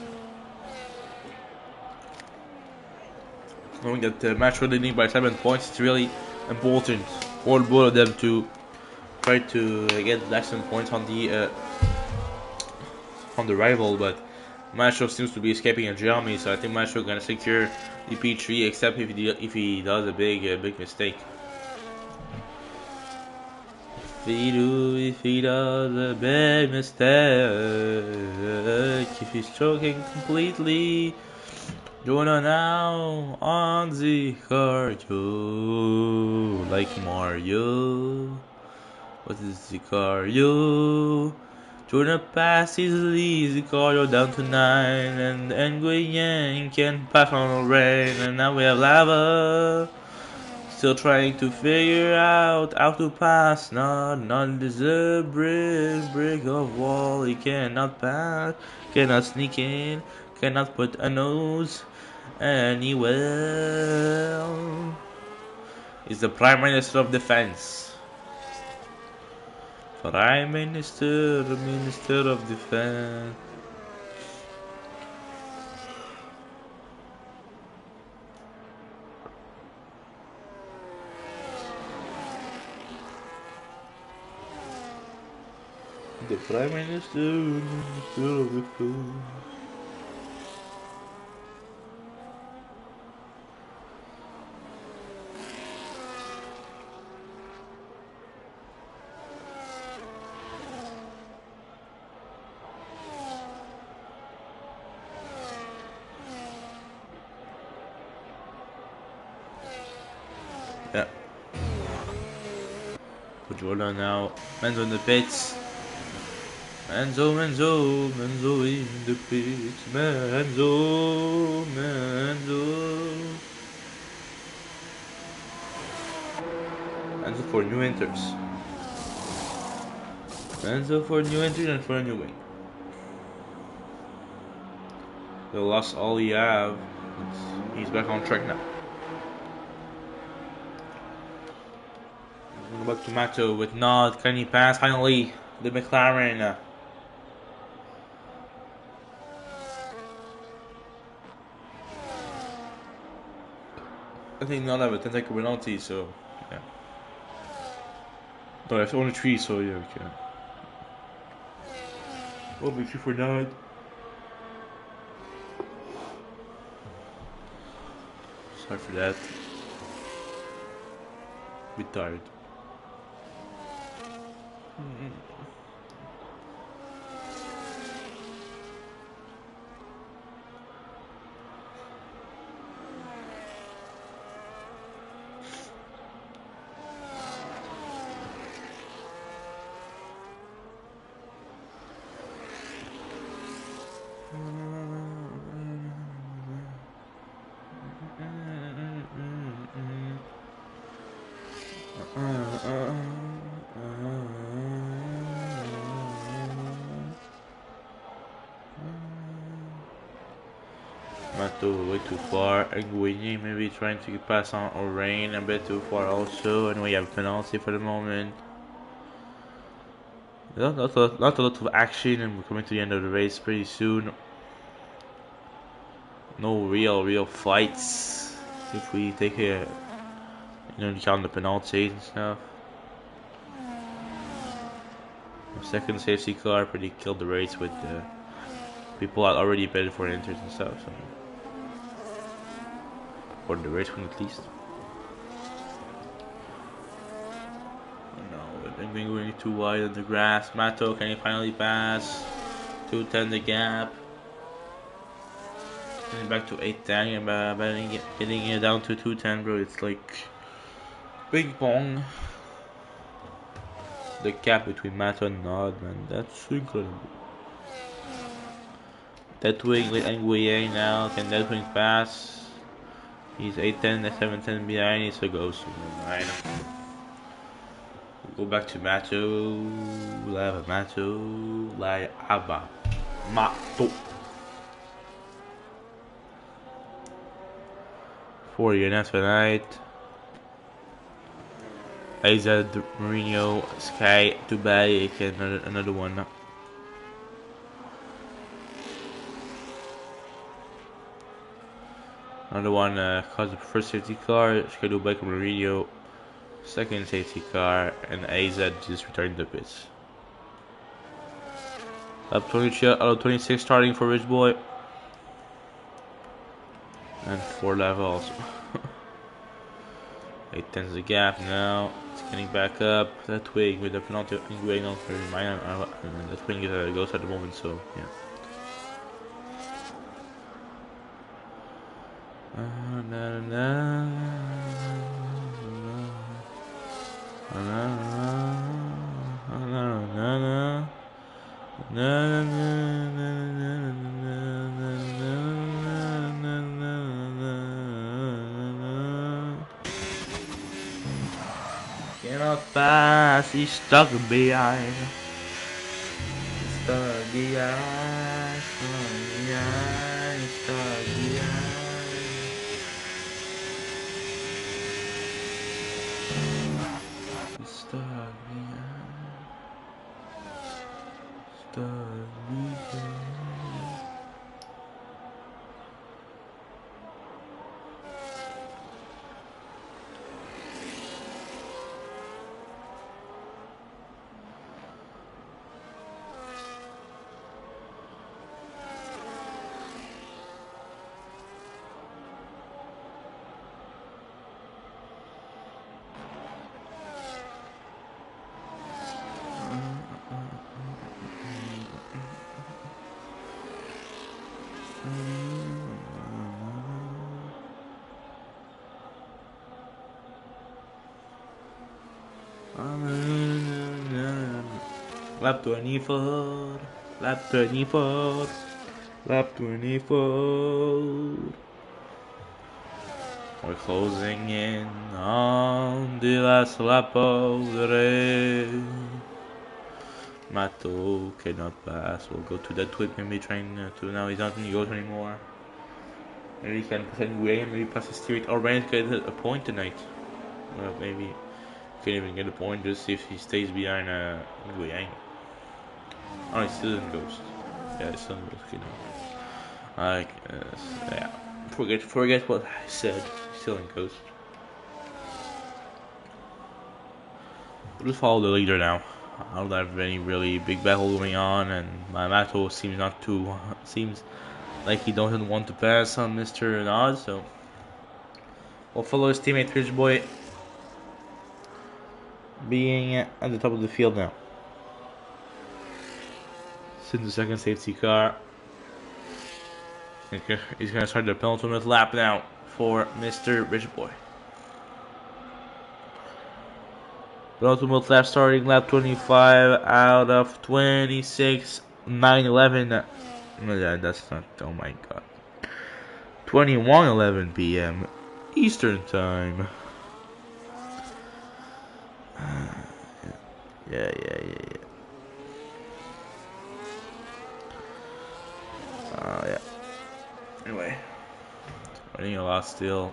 Knowing that the Maestro leading by 7 points, it's really important for both of them to try to get excellent points on the rival, but Maestro seems to be escaping a Giami, so I think Maestro gonna secure the P3, except if he does a big mistake. If he does a big mistake, if he's choking completely. Jonah now on the cardio, like Mario. What is the cardio? Jonah pass easily the cardio down to 9, and Nguyen can pass on the rain, and now we have Lava. Still trying to figure out how to pass. Not there's a brick of wall. He cannot pass, cannot sneak in, cannot put a nose anywhere. He's the Prime Minister of Defense. Prime Minister, Minister of Defense. The Prime Minister, Minister of Defense. Yeah. Jordan now. Menzo in the pits. Menzo in the pits. Menzo. Menzo for new enters. Menzo for new enters and for a new wing. They lost all he have. He's back on track now. Back to Mato with Nod. Can he pass? Finally, the McLaren. I think Nod have a 10-second penalty, so yeah. But it's only 3, so yeah, we can. Well, be 3 for Nod. Sorry for that. Be tired. Mato way too far. Nguyen maybe trying to pass on or rain a bit too far also, and we have penalty for the moment. Not a lot of action, and we're coming to the end of the race pretty soon. No real fights if we take a count the penalties and stuff. The second safety car pretty killed the race with people had already betted for enters and stuff. So. For the race one at least. Oh no, I think we're too wide on the grass. Mato, can he finally pass? 210 the gap. And back to 810 and getting it down to 210, bro. It's like ping pong. The gap between Mato and Nod, man, that's incredible. That wing with Nguyen now. Can that wing pass? He's 810 and 710 behind. He still goes to 9. We'll go back to Mato. Lava Mato. Lava Mato. 4 units tonight. AZ Mourinho, Sky, Dubai, another one. Another one caused the first safety car, Sky Dubai, Mourinho, second safety car, and AZ just returned the pits. Up 23 out of 26 starting for Rich Boy. And 4 level also. 8 10's the gap now. It's getting back up. That wing with the penalty going on for mine. That wing goes at the moment, so yeah. Cannot pass, he's stuck behind. Stuck behind, stuck behind, stuck behind. Stuck behind, stuck behind. Lap 24, lap 24, lap 24. We're closing in on the last lap of the race. Mato cannot pass. We'll go to that twit maybe trying to now he's not in the goals anymore. Maybe he can send way, maybe pass his street or Ryan can get a point tonight. Well, maybe he can't even get a point just if he stays behind Guiyang. Oh, he's still in Ghost. Yeah, he's still in Ghost. Okay, yeah. Forget what I said. He's still in Ghost. We'll just follow the leader now. I don't have any really big battle going on, and my Mato seems like he doesn't want to pass on Mr. Nod, so we'll follow his teammate Rich Boy being at the top of the field now. Since the second safety car. He's going to start the penultimate lap now for Mr. Rich Boy. Penultimate lap starting lap 25 out of 26, 9:11. That's not, oh my god. 21:11 p.m. Eastern Time. Yeah. Yeah. Anyway, winning a lot still.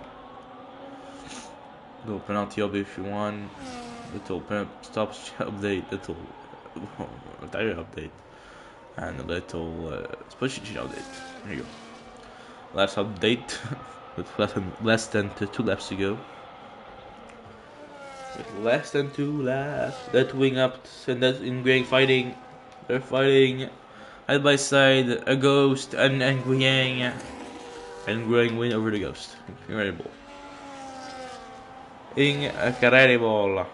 Little penalty up if you want. Little stop update. Little tire update. And a little split sheet update. There you go. Last update with less than 2 laps to go. With less than 2 laps. That wing up and that in Greg fighting. They're fighting side by side, a Ghost and Guiyang, and Guiyang win over the Ghost. Incredible. Incredible.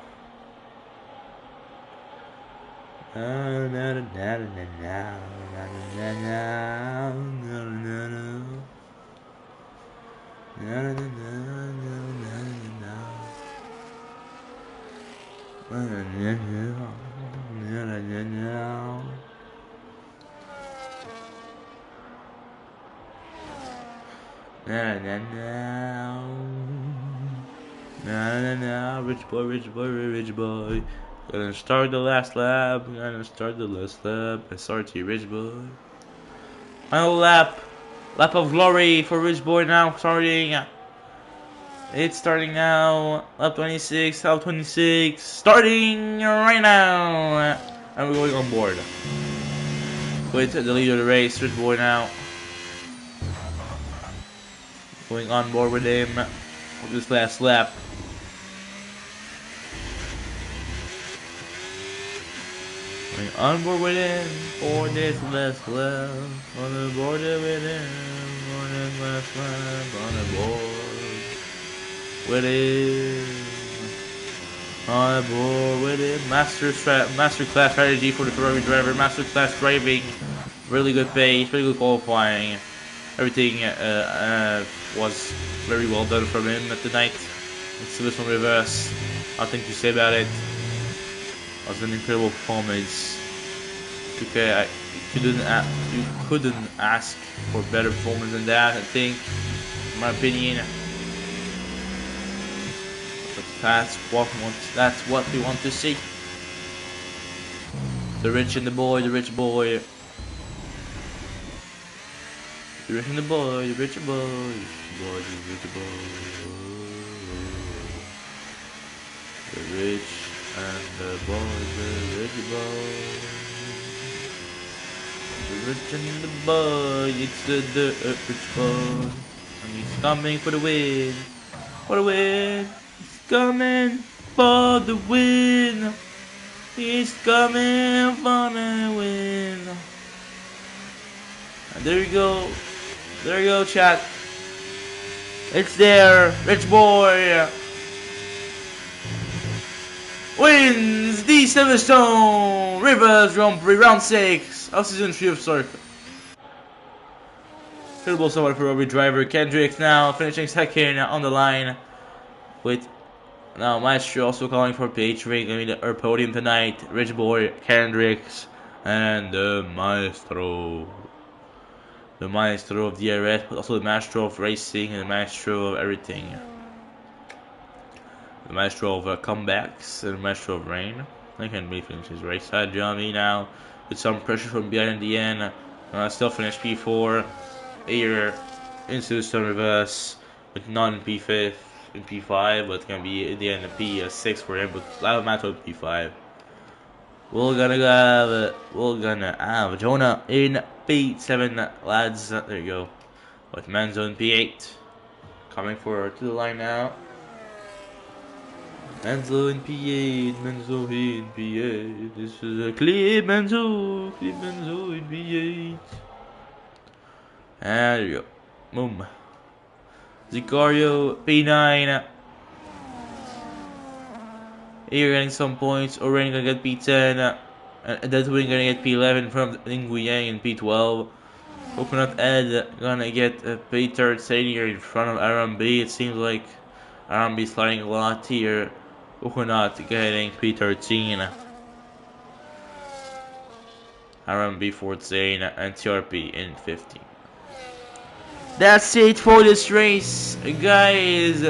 Rich boy. Gonna start the last lap. SRT, Rich boy. Final lap. Lap of glory for Rich boy now. Starting. It's starting now. Lap 26. Starting right now. And we're going on board. With the leader of the race, Rich boy now. Going on board with him for this last lap. Going on board with him for this last lap. On the board with him for this last lap. On the board with him. On the board with him. Master class strategy for the Ferrari driver. Master class driving. Really good pace. Really good qualifying. Everything was very well done from him at the night. Silverstone reverse. Nothing to say about it. It was an incredible performance. Okay, you couldn't ask for better performance than that. I think, in my opinion, but that's what we want to see. The rich and the boy, the rich boy. The rich and the boy, the rich boy, the rich boy. The rich and the boy, the rich boy. The rich and the boy, it's the rich boy. And he's coming for the win. For the win. He's coming for the win. He's coming for the win. And there you go. There you go, chat. It's there. Rich boy wins the Silverstone Rivers Grand Prix Round 6 of Season 3 of Circuit. Incredible start for every driver. Kendrick now finishing second on the line with now Maestro also calling for PH ring or podium tonight. Rich boy, Kendricks, and the Maestro. The Maestro of DRS, but also the Maestro of racing and the Maestro of everything. The Maestro of comebacks and the Maestro of rain. I can't believe he finished his race. Johnny now with some pressure from behind in the end. Still finished P4. Here into the reverse with none P5 in P5, but it's gonna be in the end a P6 for him. But I have a match with P5. We're gonna have Jonah in P7, lads. There you go. With Menzo in P8. Coming forward to the line now. Menzo in P8, Menzo in P8. This is a clip Menzo in P8. And there you go. Boom. Zicario P9. Here getting some points. Already gonna get P10. And that's when gonna get P11 from Nguyen in P12. Coconut Ed gonna get P13 here in front of RMB. It seems like RMB sliding a lot here. Coconut getting P13. RMB 14 and TRP in 15. That's it for this race, guys.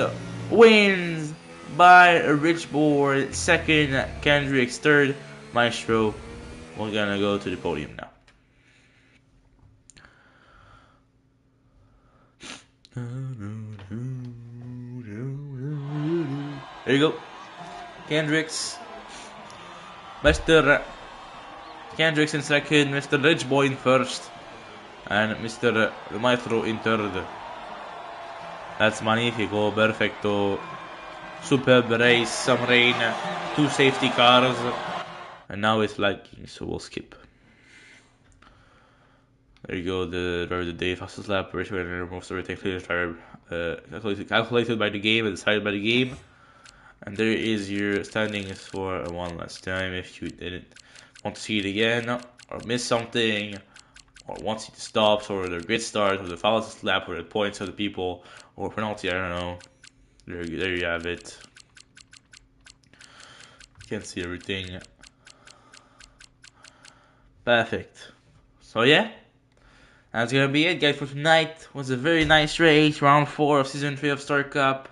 Wins by Rich Board, second, Kendricks third, Maestro. We're gonna go to the podium now. There you go. Kendricks. Mr. Kendricks in second, Mr. Rich Boy in first, and Mr. Maestro in third. That's magnifico, perfecto. Superb race, some rain, 2 safety cars, and now it's lagging, so we'll skip. There you go, the driver of the day, fastest lap, race winner, most ridiculous driver, calculated by the game and decided by the game. And there is your standings for one last time. If you didn't want to see it again, or miss something, or want to see the stops, or the grid start, or the fastest lap, or the points of the people, or penalty, I don't know. There you have it. You can see everything. Perfect. So yeah, that's gonna be it, guys, for tonight. It was a very nice race, round 4 of season 3 of Star Cup.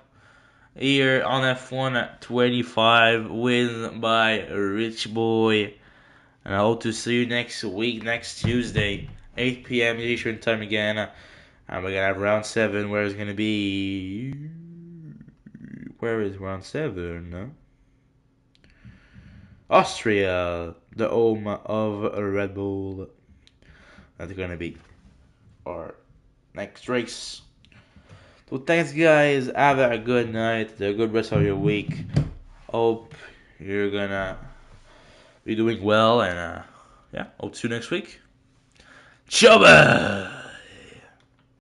Here on F1 25, win by Rich Boy. And I hope to see you next week, next Tuesday, 8 p.m. Eastern time again. And we're gonna have round 7, where it's gonna be. Where is round 7? Austria, the home of Red Bull. That's gonna be our next race. So thanks, guys. Have a good night, a good rest of your week. Hope you're gonna be doing well, and yeah, hope to see you next week. Chubba!